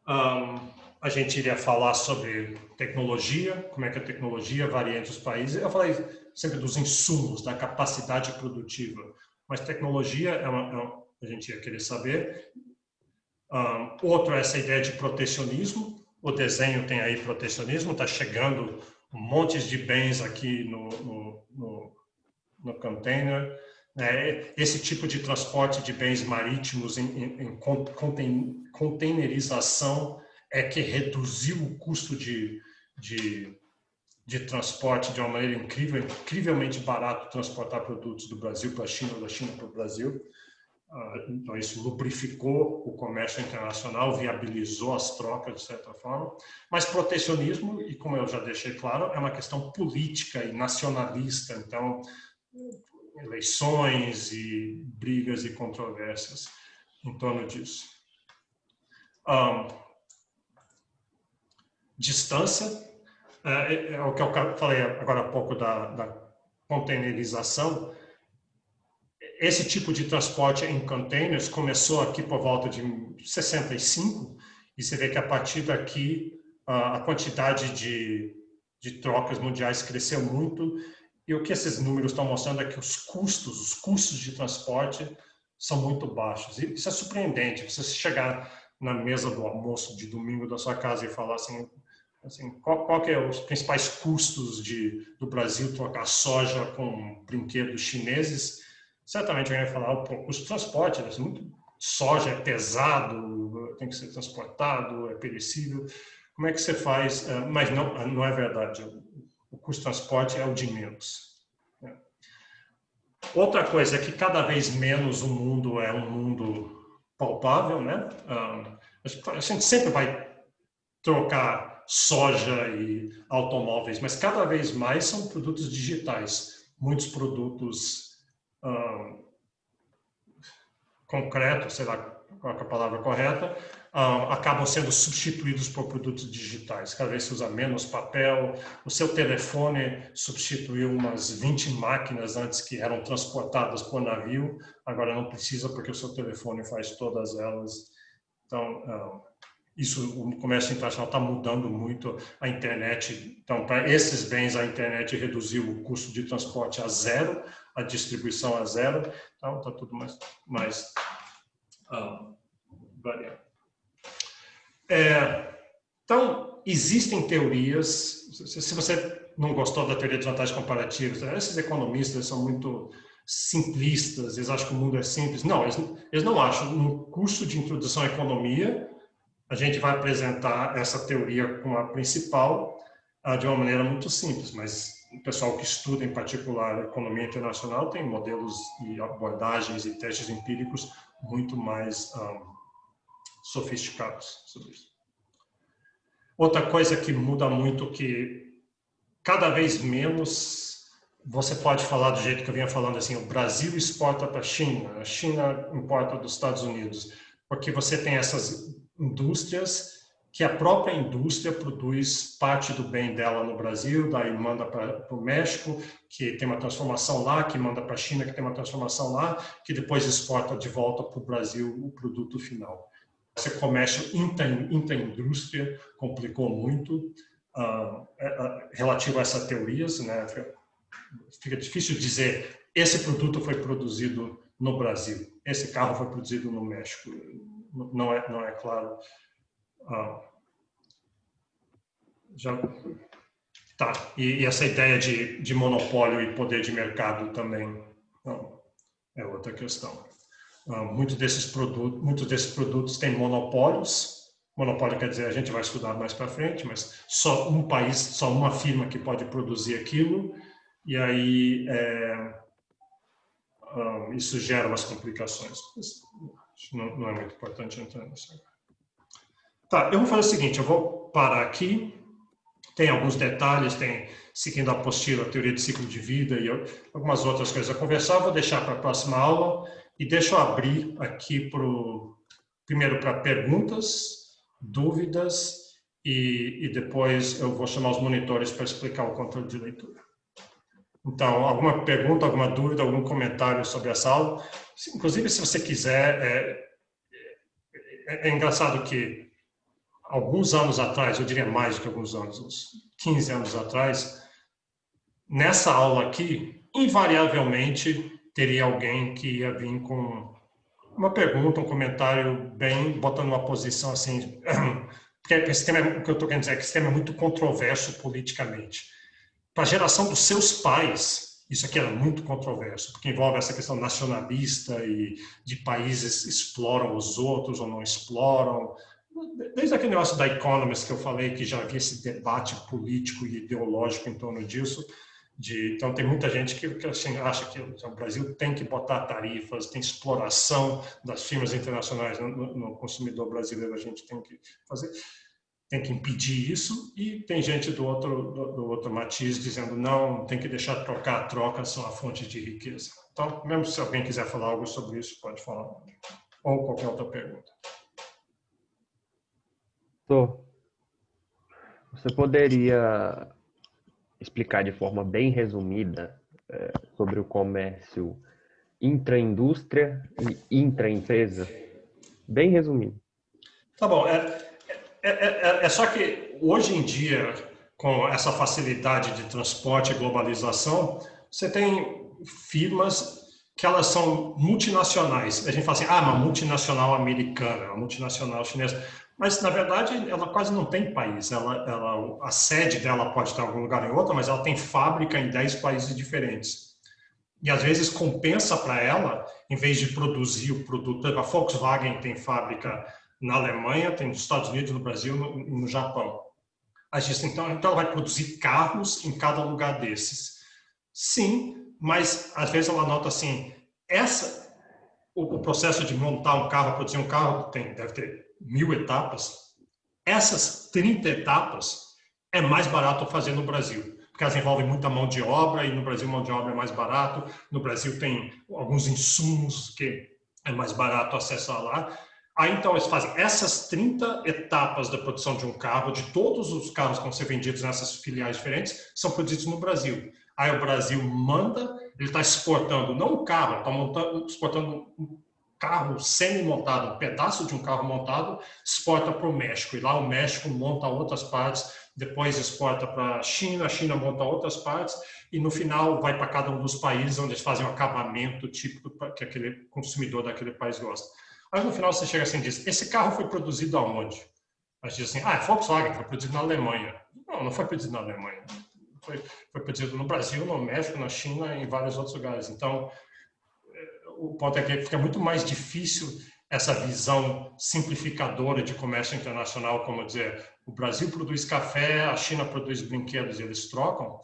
Speaker 1: A gente iria falar sobre tecnologia, como é que a tecnologia varia entre os países. Eu falei sempre dos insumos, da capacidade produtiva, mas tecnologia a gente ia querer saber. Outro é essa ideia de protecionismo. O desenho tem aí protecionismo, está chegando um monte de bens aqui no container. Esse tipo de transporte de bens marítimos em containerização é que reduziu o custo de transporte de uma maneira incrivelmente barato transportar produtos do Brasil para a China ou da China para o Brasil. Então, isso lubrificou o comércio internacional, viabilizou as trocas, de certa forma. Mas protecionismo, e como eu já deixei claro, é uma questão política e nacionalista. Então, eleições e brigas e controvérsias em torno disso. Distância, é o que eu falei agora há pouco da containerização. Esse tipo de transporte em containers começou aqui por volta de 65, e você vê que a partir daqui a quantidade de trocas mundiais cresceu muito, e o que esses números estão mostrando é que os custos de transporte são muito baixos. E isso é surpreendente, você chegar na mesa do almoço de domingo da sua casa e falar assim qual que é os principais custos do Brasil trocar soja com brinquedos chineses? Certamente alguém vai falar o custo de transporte, né? Soja é pesado, tem que ser transportado, é perecível. Como é que você faz? Mas não é verdade. O custo de transporte é o de menos. Outra coisa é que cada vez menos o mundo é um mundo palpável, né? A gente sempre vai trocar soja e automóveis, mas cada vez mais são produtos digitais. Muitos produtos concreto, sei lá qual é a palavra correta, acabam sendo substituídos por produtos digitais. Cada vez se usa menos papel. O seu telefone substituiu umas 20 máquinas antes que eram transportadas por navio. Agora não precisa porque o seu telefone faz todas elas. Então, isso, o comércio internacional está mudando muito. A internet, então, para esses bens, a internet reduziu o custo de transporte a zero, a distribuição a zero. Então, está tudo mais variado. Então, existem teorias. Se você não gostou da teoria de vantagens comparativas, esses economistas são muito simplistas, eles acham que o mundo é simples. Não, eles não acham. No curso de introdução à economia, a gente vai apresentar essa teoria como a principal de uma maneira muito simples, mas o pessoal que estuda, em particular, economia internacional, tem modelos e abordagens e testes empíricos muito mais sofisticados sobre isso. Outra coisa que muda muito, que cada vez menos você pode falar do jeito que eu vinha falando, assim, o Brasil exporta para a China importa dos Estados Unidos, porque você tem essas indústrias que a própria indústria produz parte do bem dela no Brasil, daí manda para o México, que tem uma transformação lá, que manda para a China, que tem uma transformação lá, que depois exporta de volta para o Brasil o produto final. Esse comércio intra-indústria complicou muito relativo a essas teorias, né? Fica difícil dizer, esse produto foi produzido no Brasil, esse carro foi produzido no México. Não é claro. Tá. E essa ideia de monopólio e poder de mercado também é outra questão. Muitos desses produtos têm monopólios. Monopólio quer dizer, a gente vai estudar mais para frente, mas só um país, só uma firma que pode produzir aquilo, e aí isso gera umas complicações. Não é muito importante entrar nisso agora. Tá, eu vou fazer o seguinte, eu vou parar aqui. Tem alguns detalhes, seguindo a apostila, a teoria de ciclo de vida e algumas outras coisas a conversar. Vou deixar para a próxima aula e deixo eu abrir aqui primeiro para perguntas, dúvidas e depois eu vou chamar os monitores para explicar o controle de leitura. Então, alguma pergunta, alguma dúvida, algum comentário sobre essa aula? Inclusive, se você quiser, é engraçado que alguns anos atrás, eu diria mais do que alguns anos, uns 15 anos atrás, nessa aula aqui, invariavelmente teria alguém que ia vir com uma pergunta, um comentário bem, botando uma posição assim, porque esse tema, o que eu estou querendo dizer é que esse tema é muito controverso politicamente. Para a geração dos seus pais, isso aqui era muito controverso, porque envolve essa questão nacionalista e de países exploram os outros ou não exploram. Desde aquele negócio da Economist que eu falei, que já havia esse debate político e ideológico em torno disso. Então, tem muita gente que assim, acha que o Brasil tem que botar tarifas, tem exploração das firmas internacionais no consumidor brasileiro, a gente tem que fazer, tem que impedir isso, e tem gente do outro matiz dizendo não, tem que deixar trocar, trocas são a fonte de riqueza. Então, mesmo se alguém quiser falar algo sobre isso, pode falar. Ou qualquer outra pergunta.
Speaker 2: Você poderia explicar de forma bem resumida sobre o comércio intraindústria e intraempresa? Bem resumido.
Speaker 1: Tá bom. É só que hoje em dia, com essa facilidade de transporte e globalização, você tem firmas que elas são multinacionais. A gente fala assim, uma multinacional americana, uma multinacional chinesa. Mas, na verdade, ela quase não tem país. A sede dela pode estar em algum lugar ou em outro, mas ela tem fábrica em 10 países diferentes. E, às vezes, compensa para ela, em vez de produzir o produto. A Volkswagen tem fábrica na Alemanha, tem nos Estados Unidos, no Brasil e no Japão. Então, ela vai produzir carros em cada lugar desses. Sim, mas, às vezes, ela nota assim, o processo de montar um carro, produzir um carro, deve ter 1000 etapas. Essas 30 etapas é mais barato fazer no Brasil, porque elas envolvem muita mão de obra, e no Brasil mão de obra é mais barato. No Brasil tem alguns insumos que é mais barato acessar lá. Aí, então, eles fazem essas 30 etapas da produção de um carro, de todos os carros que vão ser vendidos nessas filiais diferentes, são produzidos no Brasil. Aí o Brasil manda, ele está exportando, não um carro, está exportando um carro semi-montado, um pedaço de um carro montado, exporta para o México. E lá o México monta outras partes, depois exporta para a China monta outras partes, e no final vai para cada um dos países onde eles fazem um acabamento típico que aquele consumidor daquele país gosta. Aí no final você chega assim e diz, esse carro foi produzido aonde? Aí diz assim, é Volkswagen, foi produzido na Alemanha. Não foi produzido na Alemanha. Foi produzido no Brasil, no México, na China e em vários outros lugares. Então, o ponto é que fica muito mais difícil essa visão simplificadora de comércio internacional, como dizer, o Brasil produz café, a China produz brinquedos e eles trocam.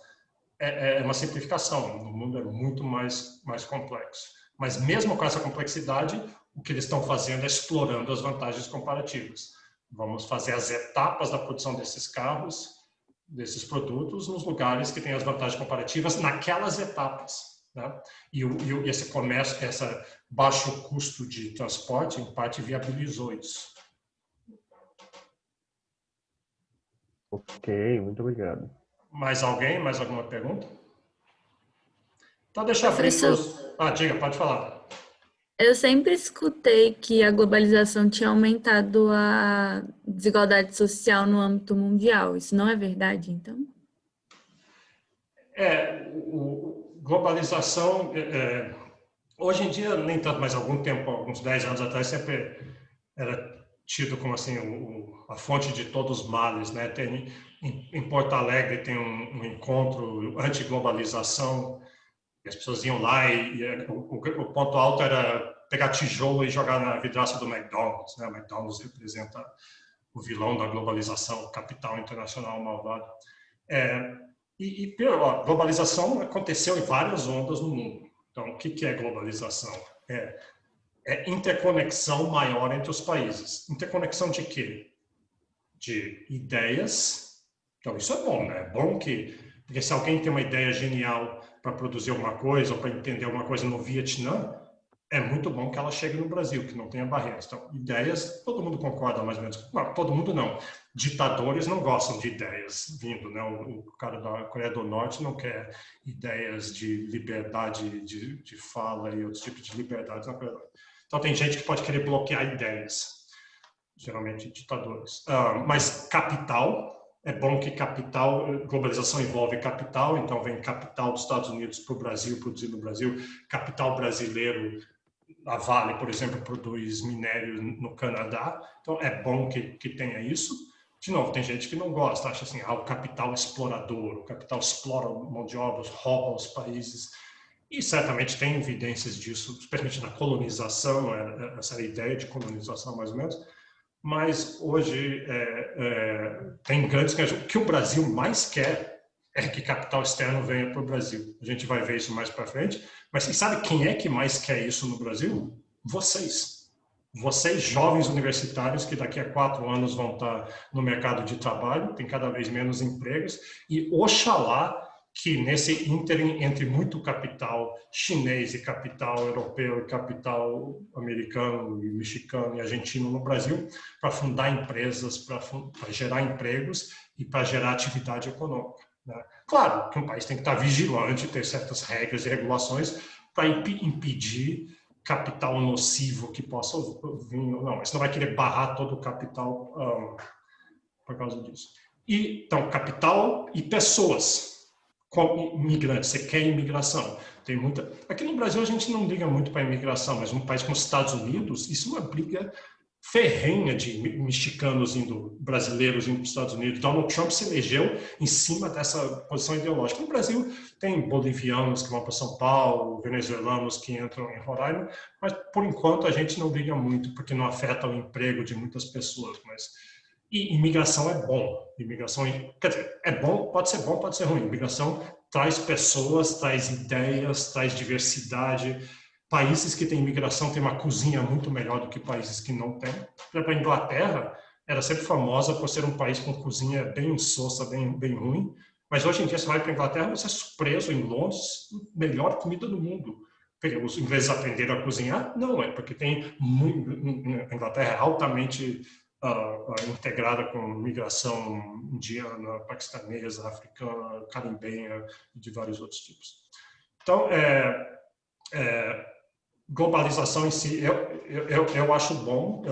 Speaker 1: É uma simplificação. O mundo é muito mais complexo. Mas mesmo com essa complexidade, o que eles estão fazendo é explorando as vantagens comparativas. Vamos fazer as etapas da produção desses carros, desses produtos, nos lugares que têm as vantagens comparativas naquelas etapas. Né? E esse comércio, esse baixo custo de transporte, em parte, viabilizou isso.
Speaker 2: Ok, muito obrigado.
Speaker 1: Mais alguém? Mais alguma pergunta? Então, deixa eu abrir
Speaker 6: Professor,
Speaker 1: diga, pode falar.
Speaker 6: eu sempre escutei que a globalização tinha aumentado a desigualdade social no âmbito mundial. Isso não é verdade, então?
Speaker 1: Globalização, hoje em dia, nem tanto, mas há algum tempo, alguns 10 anos atrás, sempre era tido como assim, a fonte de todos os males. Né? Em Porto Alegre tem um encontro anti-globalização, as pessoas iam lá e o ponto alto era pegar tijolo e jogar na vidraça do McDonald's. Né? O McDonald's representa o vilão da globalização, o capital internacional malvado. A globalização aconteceu em várias ondas no mundo. Então, o que é globalização? É interconexão maior entre os países. Interconexão de quê? De ideias. Então, isso é bom, né? É bom porque se alguém tem uma ideia genial para produzir alguma coisa ou para entender alguma coisa no Vietnã, é muito bom que ela chegue no Brasil, que não tenha barreiras. Então, ideias, todo mundo concorda mais ou menos. Não, todo mundo não. Ditadores não gostam de ideias vindo, né? O cara da Coreia do Norte não quer ideias de liberdade de fala e outros tipos de liberdades na Coreia do Norte. Então, tem gente que pode querer bloquear ideias, geralmente ditadores. Mas capital, é bom que globalização envolve capital, então vem capital dos Estados Unidos para o Brasil, produzido no Brasil, capital brasileiro. A Vale, por exemplo, produz minério no Canadá, então é bom que tenha isso. De novo, tem gente que não gosta, acha assim, o capital explorador, o capital explora mão de obra, rouba os países, e certamente tem evidências disso, especialmente na colonização, essa era a ideia de colonização mais ou menos, mas hoje tem grandes questões. O que o Brasil mais quer é que capital externo venha para o Brasil. A gente vai ver isso mais para frente. Mas você sabe quem é que mais quer isso no Brasil? Vocês. Vocês, jovens universitários, que daqui a 4 anos vão estar no mercado de trabalho, tem cada vez menos empregos, e oxalá que nesse ínterim entre muito capital chinês e capital europeu e capital americano e mexicano e argentino no Brasil, para fundar empresas, para gerar empregos e para gerar atividade econômica. Né? Claro que um país tem que estar vigilante, ter certas regras e regulações para impedir capital nocivo que possa vir. Não, mas não vai querer barrar todo o capital por causa disso. Então, capital e pessoas. Imigrantes, você quer imigração. Tem muita. Aqui no Brasil a gente não liga muito para a imigração, mas num país como os Estados Unidos, isso é uma briga ferrenha de mexicanos brasileiros indo para os Estados Unidos. Donald Trump se elegeu em cima dessa posição ideológica. No Brasil tem bolivianos que vão para São Paulo, venezuelanos que entram em Roraima, mas por enquanto a gente não liga muito, porque não afeta o emprego de muitas pessoas. E imigração é bom. Imigração, quer dizer, é bom, pode ser ruim. Imigração traz pessoas, traz ideias, traz diversidade. Países que têm imigração têm uma cozinha muito melhor do que países que não têm. Por exemplo, a Inglaterra era sempre famosa por ser um país com cozinha bem insossa, bem ruim. Mas hoje em dia você vai para a Inglaterra, você é surpreso em Londres, melhor comida do mundo. os ingleses aprenderam a cozinhar? Não, é porque a Inglaterra é altamente integrada com migração indiana, paquistanesa, africana, carimbenha e de vários outros tipos. Então, globalização em si, eu acho bom,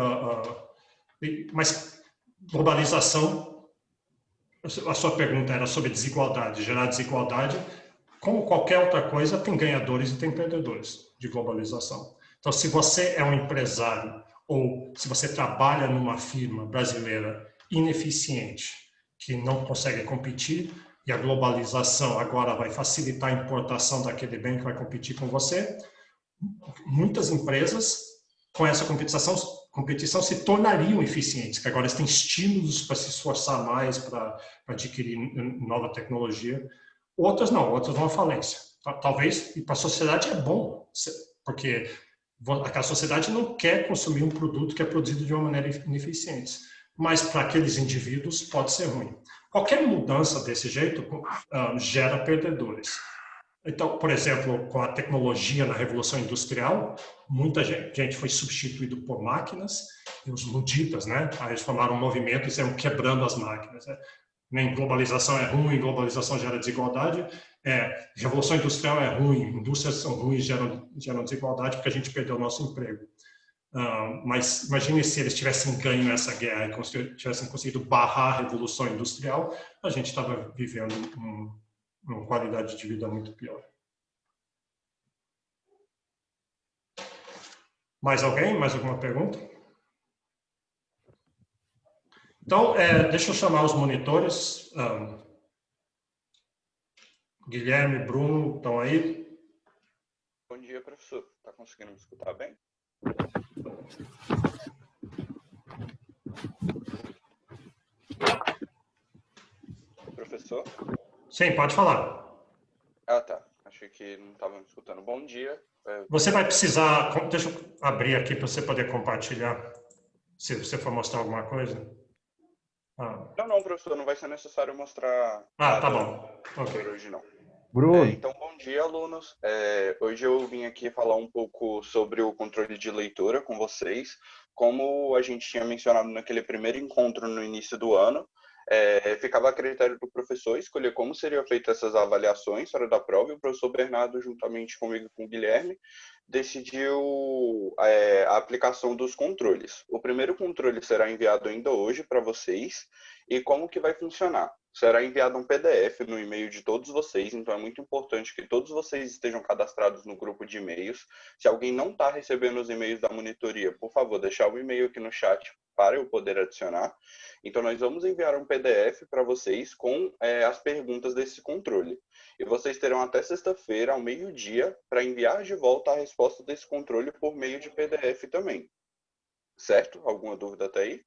Speaker 1: mas globalização, a sua pergunta era sobre desigualdade, gerar desigualdade. Como qualquer outra coisa, tem ganhadores e tem perdedores de globalização. Então, se você é um empresário ou se você trabalha numa firma brasileira ineficiente, que não consegue competir, e a globalização agora vai facilitar a importação daquele bem que vai competir com você, muitas empresas, com essa competição se tornariam eficientes, que agora eles têm estímulos para se esforçar mais, para adquirir nova tecnologia. Outras não, outras vão à falência. Talvez, e para a sociedade é bom, porque aquela sociedade não quer consumir um produto que é produzido de uma maneira ineficiente, mas para aqueles indivíduos pode ser ruim. Qualquer mudança desse jeito gera perdedores. Então, por exemplo, com a tecnologia na Revolução Industrial, muita gente foi substituído por máquinas, e os luditas, né? Aí eles formaram um movimento e saíram quebrando as máquinas. Né? Nem globalização é ruim, globalização gera desigualdade. Revolução Industrial é ruim, indústrias são ruins, geram desigualdade porque a gente perdeu o nosso emprego. Mas imagine se eles tivessem ganho essa guerra e tivessem conseguido barrar a Revolução Industrial, a gente estava vivendo uma qualidade de vida muito pior. Mais alguém? Mais alguma pergunta? Então, deixa eu chamar os monitores. Guilherme, Bruno, estão aí?
Speaker 7: Bom dia, professor. Está conseguindo me escutar bem? Professor?
Speaker 1: Sim, pode falar.
Speaker 7: Ah, tá. Achei que não estava me escutando. Bom dia.
Speaker 1: Você vai precisar... Deixa eu abrir aqui para você poder compartilhar, se você for mostrar alguma coisa.
Speaker 7: Não, professor. Não vai ser necessário mostrar
Speaker 1: nada tá bom.
Speaker 7: Okay. Hoje, não.
Speaker 2: Bruno.
Speaker 7: Então, bom dia, alunos. Hoje eu vim aqui falar um pouco sobre o controle de leitura com vocês. Como a gente tinha mencionado naquele primeiro encontro no início do ano, ficava a critério do professor escolher como seriam feitas essas avaliações fora da prova, e o professor Bernardo, juntamente comigo e com o Guilherme, decidiu a aplicação dos controles. O primeiro controle será enviado ainda hoje para vocês, e como que vai funcionar? Será enviado um PDF no e-mail de todos vocês, então é muito importante que todos vocês estejam cadastrados no grupo de e-mails. Se alguém não está recebendo os e-mails da monitoria, por favor, deixar o e-mail aqui no chat para eu poder adicionar. Então, nós vamos enviar um PDF para vocês com as perguntas desse controle. E vocês terão até sexta-feira, ao meio-dia, para enviar de volta a resposta desse controle por meio de PDF também. Certo? Alguma dúvida até aí?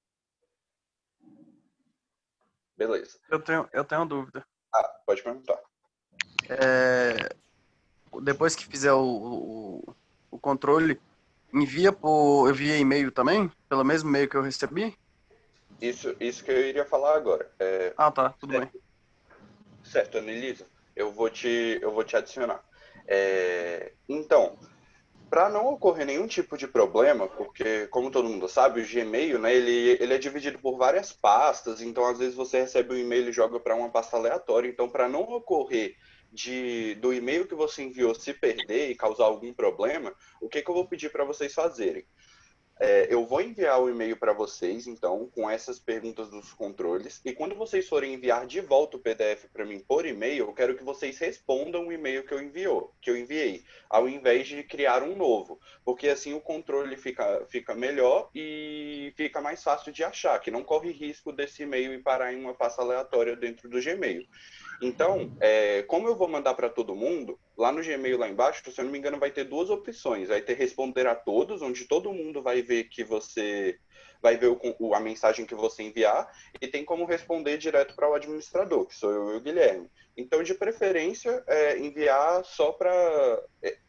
Speaker 7: Beleza.
Speaker 8: Eu tenho uma dúvida.
Speaker 7: Pode perguntar.
Speaker 8: Depois que fizer o controle, envia via e-mail também? Pelo mesmo e-mail que eu recebi?
Speaker 7: Isso que eu iria falar agora.
Speaker 8: Tá. Tudo bem.
Speaker 7: Certo, Anelisa. Eu vou te adicionar. Então, para não ocorrer nenhum tipo de problema, porque, como todo mundo sabe, o Gmail, né, ele é dividido por várias pastas, então às vezes você recebe um e-mail e joga para uma pasta aleatória. Então, para não ocorrer do e-mail que você enviou se perder e causar algum problema, o que eu vou pedir para vocês fazerem? Eu vou enviar o e-mail para vocês, então, com essas perguntas dos controles. E quando vocês forem enviar de volta o PDF para mim por e-mail, eu quero que vocês respondam o e-mail que eu enviei, ao invés de criar um novo. Porque assim o controle fica melhor e fica mais fácil de achar, que não corre risco desse e-mail ir parar em uma pasta aleatória dentro do Gmail. Então, como eu vou mandar para todo mundo, lá no Gmail, lá embaixo, se eu não me engano, vai ter duas opções. Vai ter responder a todos, onde todo mundo vai ver que você vai ver a mensagem que você enviar, e tem como responder direto para o administrador, que sou eu e o Guilherme. Então, de preferência, enviar só para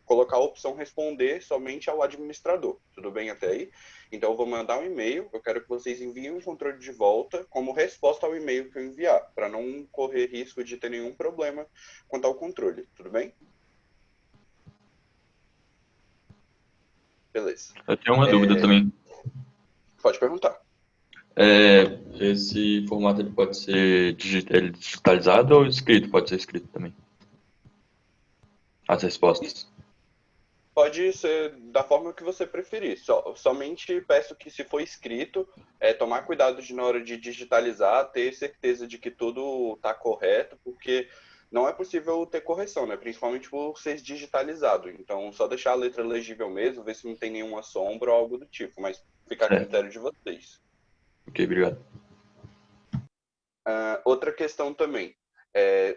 Speaker 7: colocar a opção responder somente ao administrador. Tudo bem até aí? Então, eu vou mandar um e-mail, eu quero que vocês enviem o controle de volta como resposta ao e-mail que eu enviar, para não correr risco de ter nenhum problema quanto ao controle. Tudo bem? Beleza.
Speaker 9: Eu tenho uma dúvida também.
Speaker 7: Pode perguntar.
Speaker 9: Esse formato ele pode ser digitalizado ou escrito? Pode ser escrito também. As respostas.
Speaker 7: Pode ser da forma que você preferir. Somente peço que, se for escrito, tomar cuidado na hora de digitalizar, ter certeza de que tudo está correto, porque não é possível ter correção, né? Principalmente por ser digitalizado. Então, só deixar a letra legível mesmo, ver se não tem nenhuma sombra ou algo do tipo, mas fica a
Speaker 9: Certo.
Speaker 7: critério de vocês.
Speaker 9: Ok, obrigado.
Speaker 7: Outra questão também.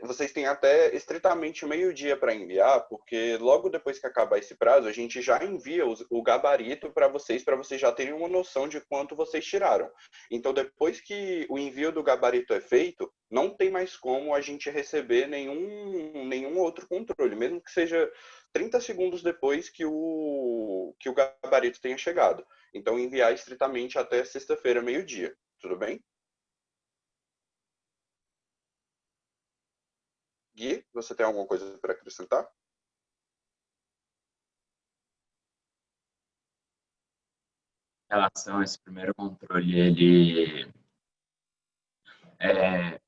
Speaker 7: Vocês têm até estritamente meio-dia para enviar, porque logo depois que acabar esse prazo, a gente já envia o gabarito para vocês já terem uma noção de quanto vocês tiraram. Então, depois que o envio do gabarito é feito, não tem mais como a gente receber nenhum outro controle, mesmo que seja 30 segundos depois que o gabarito tenha chegado. Então, enviar estritamente até sexta-feira, meio-dia. Tudo bem? Gui, você tem alguma coisa para acrescentar?
Speaker 10: Em relação a esse primeiro controle,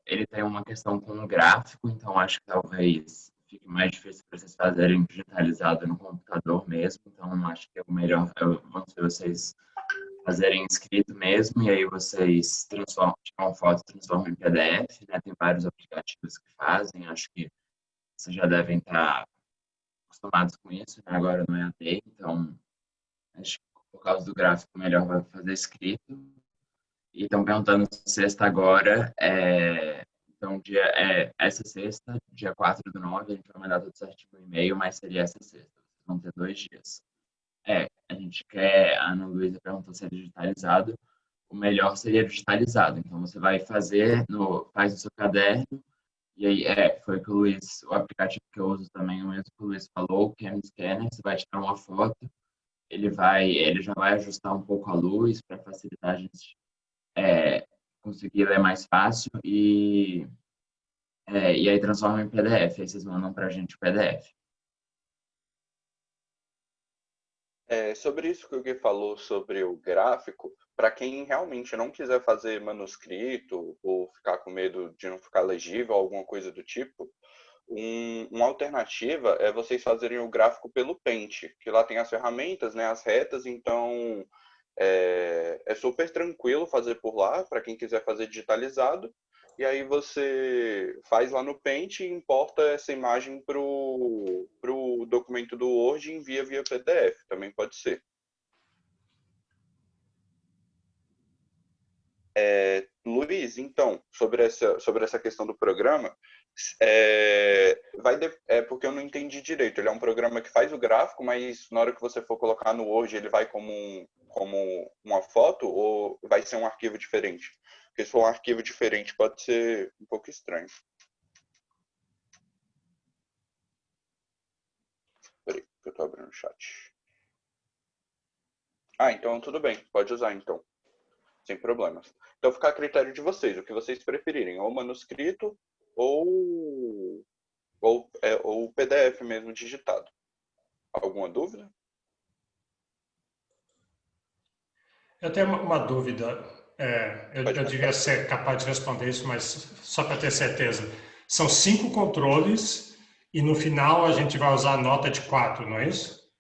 Speaker 10: ele tem uma questão com o gráfico, então acho que talvez fique mais difícil para vocês fazerem digitalizado no computador mesmo, então acho que o melhor vão ser vocês fazerem escrito mesmo, e aí vocês tiram foto e transformam em PDF, né? Tem vários aplicativos que fazem, acho que vocês já devem estar acostumados com isso, né? Agora no EAD, então acho que por causa do gráfico melhor vai fazer escrito. E estão perguntando sexta agora, então essa sexta, dia 4/9, a gente vai mandar tudo certinho no e-mail, mas seria essa sexta, vocês vão ter 2 dias. A gente quer, a Ana Luísa perguntou se é digitalizado, o melhor seria digitalizado, então você vai faz no seu caderno, e aí foi o aplicativo que eu uso também, o mesmo que o Luiz falou, o Cam Scanner, você vai tirar uma foto, ele já vai ajustar um pouco a luz para facilitar a gente conseguir ler mais fácil e aí transforma em PDF, aí vocês mandam para a gente o PDF.
Speaker 7: Sobre isso que o Gui falou sobre o gráfico, para quem realmente não quiser fazer manuscrito ou ficar com medo de não ficar legível, alguma coisa do tipo, uma alternativa é vocês fazerem o gráfico pelo Paint, que lá tem as ferramentas, né, as retas, então é super tranquilo fazer por lá, para quem quiser fazer digitalizado. E aí você faz lá no Paint e importa essa imagem para o documento do Word e envia via PDF. Também pode ser. Luiz, então, sobre essa questão do programa, porque eu não entendi direito. Ele é um programa que faz o gráfico, mas na hora que você for colocar no Word, ele vai como uma foto ou vai ser um arquivo diferente? Porque se for um arquivo diferente, pode ser um pouco estranho. Peraí, que eu estou abrindo o chat. Então tudo bem. Pode usar, então. Sem problemas. Então fica a critério de vocês, o que vocês preferirem, ou manuscrito ou PDF mesmo digitado. Alguma dúvida?
Speaker 1: Eu tenho uma dúvida. Eu devia ser capaz de responder isso, mas só para ter certeza. São 5 controles e no final a gente vai usar a nota de 4, não é isso?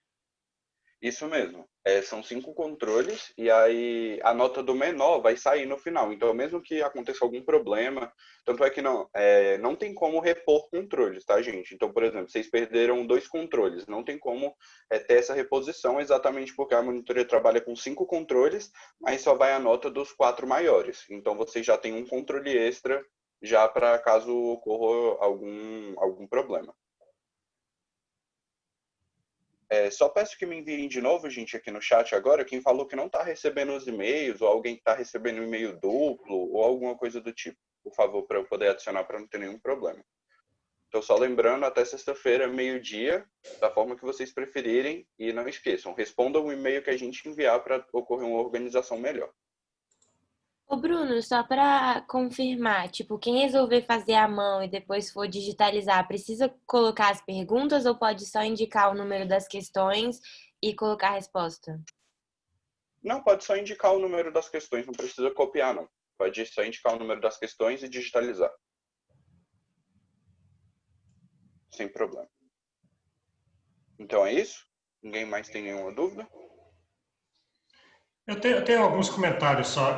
Speaker 7: Isso mesmo. São 5 controles e aí a nota do menor vai sair no final. Então, mesmo que aconteça algum problema, tanto é que não tem como repor controles, tá, gente? Então, por exemplo, vocês perderam 2 controles, não tem como ter essa reposição, exatamente porque a monitoria trabalha com 5 controles, mas só vai a nota dos 4 maiores. Então, vocês já têm um controle extra já para caso ocorra algum problema. Só peço que me enviem de novo, gente, aqui no chat agora, quem falou que não está recebendo os e-mails, ou alguém que está recebendo um e-mail duplo, ou alguma coisa do tipo, por favor, para eu poder adicionar para não ter nenhum problema. Então, só lembrando, até sexta-feira, meio-dia, da forma que vocês preferirem, e não esqueçam, respondam o e-mail que a gente enviar para ocorrer uma organização melhor.
Speaker 11: Ô, Bruno, só para confirmar, tipo, quem resolver fazer à mão e depois for digitalizar, precisa colocar as perguntas ou pode só indicar o número das questões e colocar a resposta?
Speaker 7: Não, pode só indicar o número das questões, não precisa copiar, não. Pode só indicar o número das questões e digitalizar. Sem problema. Então é isso? Ninguém mais tem nenhuma dúvida?
Speaker 1: Eu tenho alguns comentários só.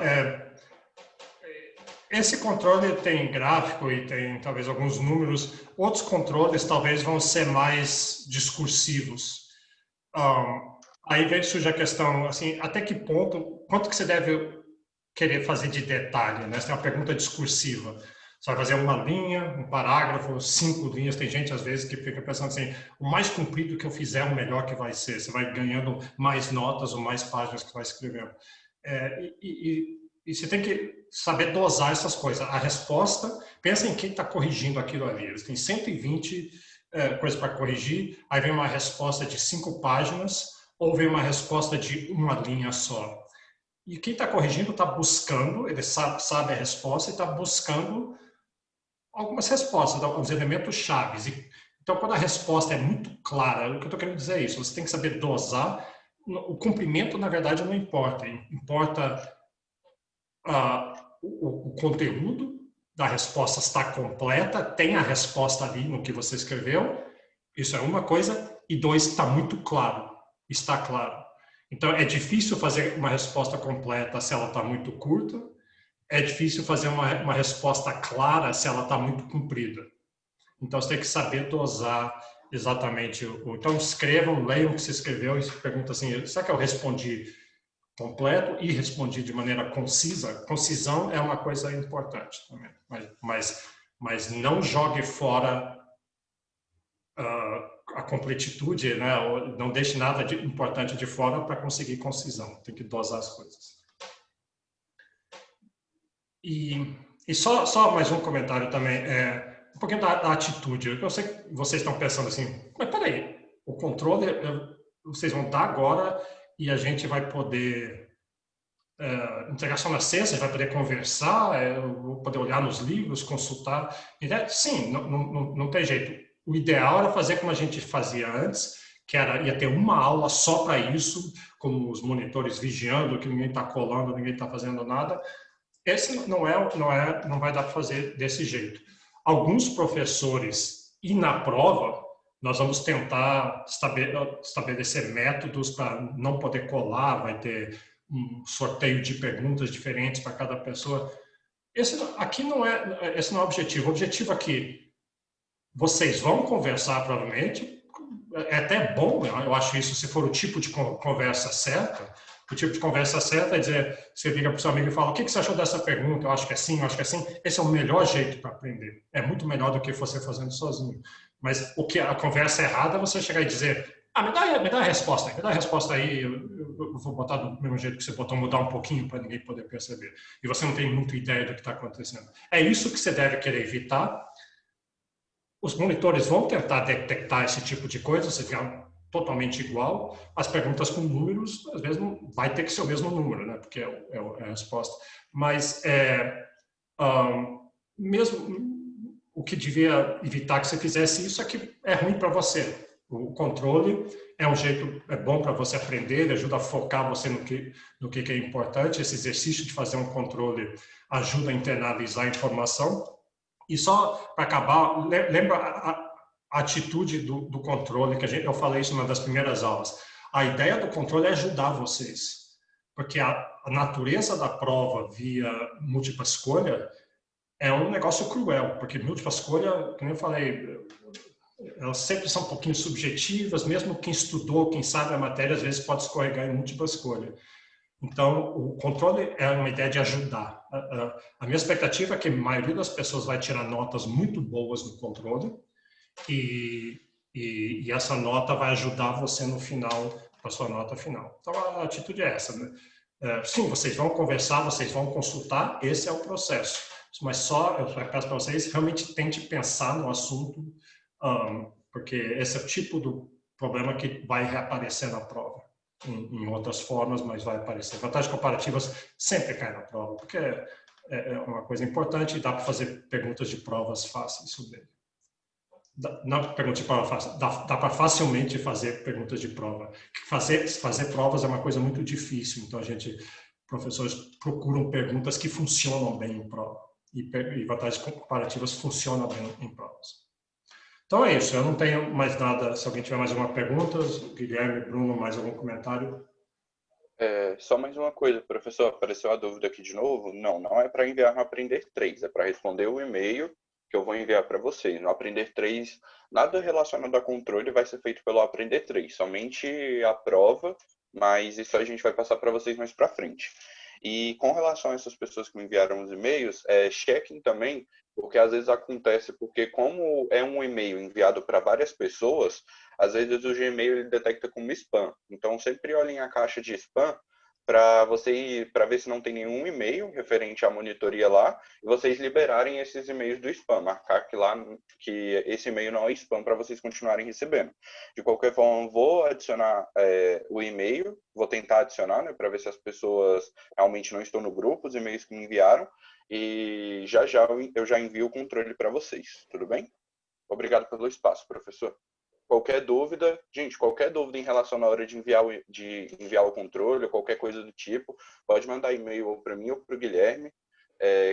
Speaker 1: Esse controle tem gráfico e tem talvez alguns números. Outros controles talvez vão ser mais discursivos. Aí surge a questão, assim, até que ponto, quanto que você deve querer fazer de detalhe, né? Essa é uma pergunta discursiva. Você vai fazer uma linha, um parágrafo, 5 linhas. Tem gente, às vezes, que fica pensando assim, o mais comprido que eu fizer, o melhor que vai ser. Você vai ganhando mais notas ou mais páginas que vai escrevendo. E você tem que saber dosar essas coisas. A resposta, pensa em quem está corrigindo aquilo ali. Eles têm 120 coisas para corrigir, aí vem uma resposta de 5 páginas, ou vem uma resposta de uma linha só. E quem está corrigindo está buscando, ele sabe a resposta e está buscando algumas respostas, alguns elementos chaves. Então, quando a resposta é muito clara, o que eu estou querendo dizer é isso, você tem que saber dosar. O comprimento, na verdade, não importa. Importa o conteúdo da resposta está completa, tem a resposta ali no que você escreveu, isso é uma coisa, e 2, está muito claro, está claro. Então, é difícil fazer uma resposta completa se ela está muito curta, é difícil fazer uma resposta clara se ela está muito comprida. Então, você tem que saber dosar exatamente. Então, escrevam, leiam o que você escreveu e se perguntam assim, será que eu respondi completo e respondi de maneira concisa? Concisão é uma coisa importante também, mas não jogue fora a completitude, né? Não deixe nada de importante de fora para conseguir concisão. Tem que dosar as coisas. E só mais um comentário também, um pouquinho da atitude. Eu sei que vocês estão pensando assim, mas peraí, o controle vocês vão dar agora e a gente vai poder entregar só na sexta, vai poder conversar, eu vou poder olhar nos livros, consultar. Sim, não tem jeito. O ideal era fazer como a gente fazia antes, que ia ter uma aula só para isso, com os monitores vigiando que ninguém está colando, ninguém está fazendo nada. Esse não vai dar para fazer desse jeito. Alguns professores, e na prova, nós vamos tentar estabelecer métodos para não poder colar, vai ter um sorteio de perguntas diferentes para cada pessoa. Esse não é o objetivo. O objetivo aqui, vocês vão conversar provavelmente, é até bom, eu acho isso, se for o tipo de conversa certa. O tipo de conversa certa é dizer, você liga para o seu amigo e fala, o que você achou dessa pergunta? Eu acho que é assim, eu acho que é assim. Esse é o melhor jeito para aprender. É muito melhor do que você fazendo sozinho. Mas a conversa errada é você chegar e dizer, me dá a resposta aí, eu vou botar do mesmo jeito que você botou, mudar um pouquinho para ninguém poder perceber. E você não tem muita ideia do que está acontecendo. É isso que você deve querer evitar. Os monitores vão tentar detectar esse tipo de coisa, se ficar totalmente igual. As perguntas com números, às vezes, não vai ter que ser o mesmo número, né? Porque é a resposta. Mas, mesmo o que devia evitar que você fizesse isso é que é ruim para você. O controle é um jeito, é bom para você aprender, ele ajuda a focar você no que é importante. Esse exercício de fazer um controle ajuda a internalizar a informação. E só para acabar, lembra a atitude do controle, que eu falei isso numa das primeiras aulas. A ideia do controle é ajudar vocês, porque a natureza da prova via múltipla escolha é um negócio cruel, porque múltipla escolha, como eu falei, elas sempre são um pouquinho subjetivas, mesmo quem estudou, quem sabe a matéria, às vezes pode escorregar em múltipla escolha. Então, o controle é uma ideia de ajudar. A minha expectativa é que a maioria das pessoas vai tirar notas muito boas no controle e essa nota vai ajudar você no final, para a sua nota final. Então, a atitude é essa, né? Sim, vocês vão conversar, vocês vão consultar, esse é o processo. Mas eu peço para vocês, realmente tente pensar no assunto, porque esse é o tipo do problema que vai reaparecer na prova. Em outras formas, mas vai aparecer. Vantagens comparativas sempre caem na prova, porque é uma coisa importante e dá para fazer perguntas de provas fáceis sobre ele. Não pergunte de prova fácil. Dá para facilmente fazer perguntas de prova. Fazer provas é uma coisa muito difícil. Então, professores procuram perguntas que funcionam bem em prova. E vantagens comparativas funcionam bem em provas. Então é isso. Eu não tenho mais nada. Se alguém tiver mais alguma pergunta, Guilherme, Bruno, mais algum comentário?
Speaker 7: Só mais uma coisa, professor. Apareceu a dúvida aqui de novo. Não é para enviar no Aprender 3. É para responder o e-mail que eu vou enviar para vocês. No Aprender 3, nada relacionado a controle vai ser feito pelo Aprender 3, somente a prova, mas isso a gente vai passar para vocês mais para frente. E com relação a essas pessoas que me enviaram os e-mails, chequem também, porque às vezes acontece, porque como é um e-mail enviado para várias pessoas, às vezes o Gmail ele detecta como spam. Então sempre olhem a caixa de spam para ver se não tem nenhum e-mail referente à monitoria lá, e vocês liberarem esses e-mails do spam, marcar que esse e-mail não é spam para vocês continuarem recebendo. De qualquer forma, vou adicionar o e-mail, vou tentar adicionar, né, para ver se as pessoas realmente não estão no grupo, os e-mails que me enviaram, e já eu já envio o controle para vocês, tudo bem? Obrigado pelo espaço, professor. Qualquer dúvida em relação à hora de enviar o controle, ou qualquer coisa do tipo, pode mandar e-mail ou para mim ou para o Guilherme,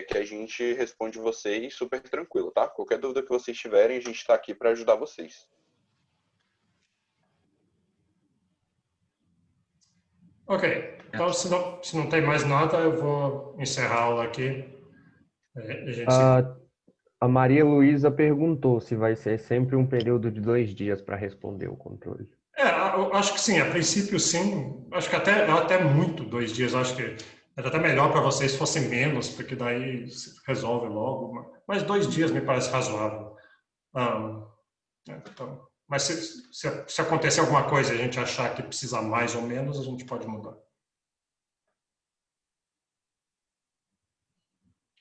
Speaker 7: que a gente responde vocês super tranquilo, tá? Qualquer dúvida que vocês tiverem, a gente está aqui para ajudar vocês.
Speaker 1: Ok. Então, se não tem mais nada, eu vou encerrar a aula aqui.
Speaker 2: A Maria Luísa perguntou se vai ser sempre um período de 2 dias para responder o controle.
Speaker 1: Eu acho que sim, a princípio sim. Acho que até muito 2 dias. Acho que era até melhor para vocês se fossem menos, porque daí se resolve logo. Mas 2 dias me parece razoável. Então, mas se acontecer alguma coisa e a gente achar que precisa mais ou menos, a gente pode mudar.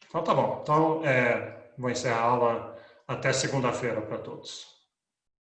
Speaker 1: Então tá bom. Então, vou encerrar a aula até segunda-feira para todos.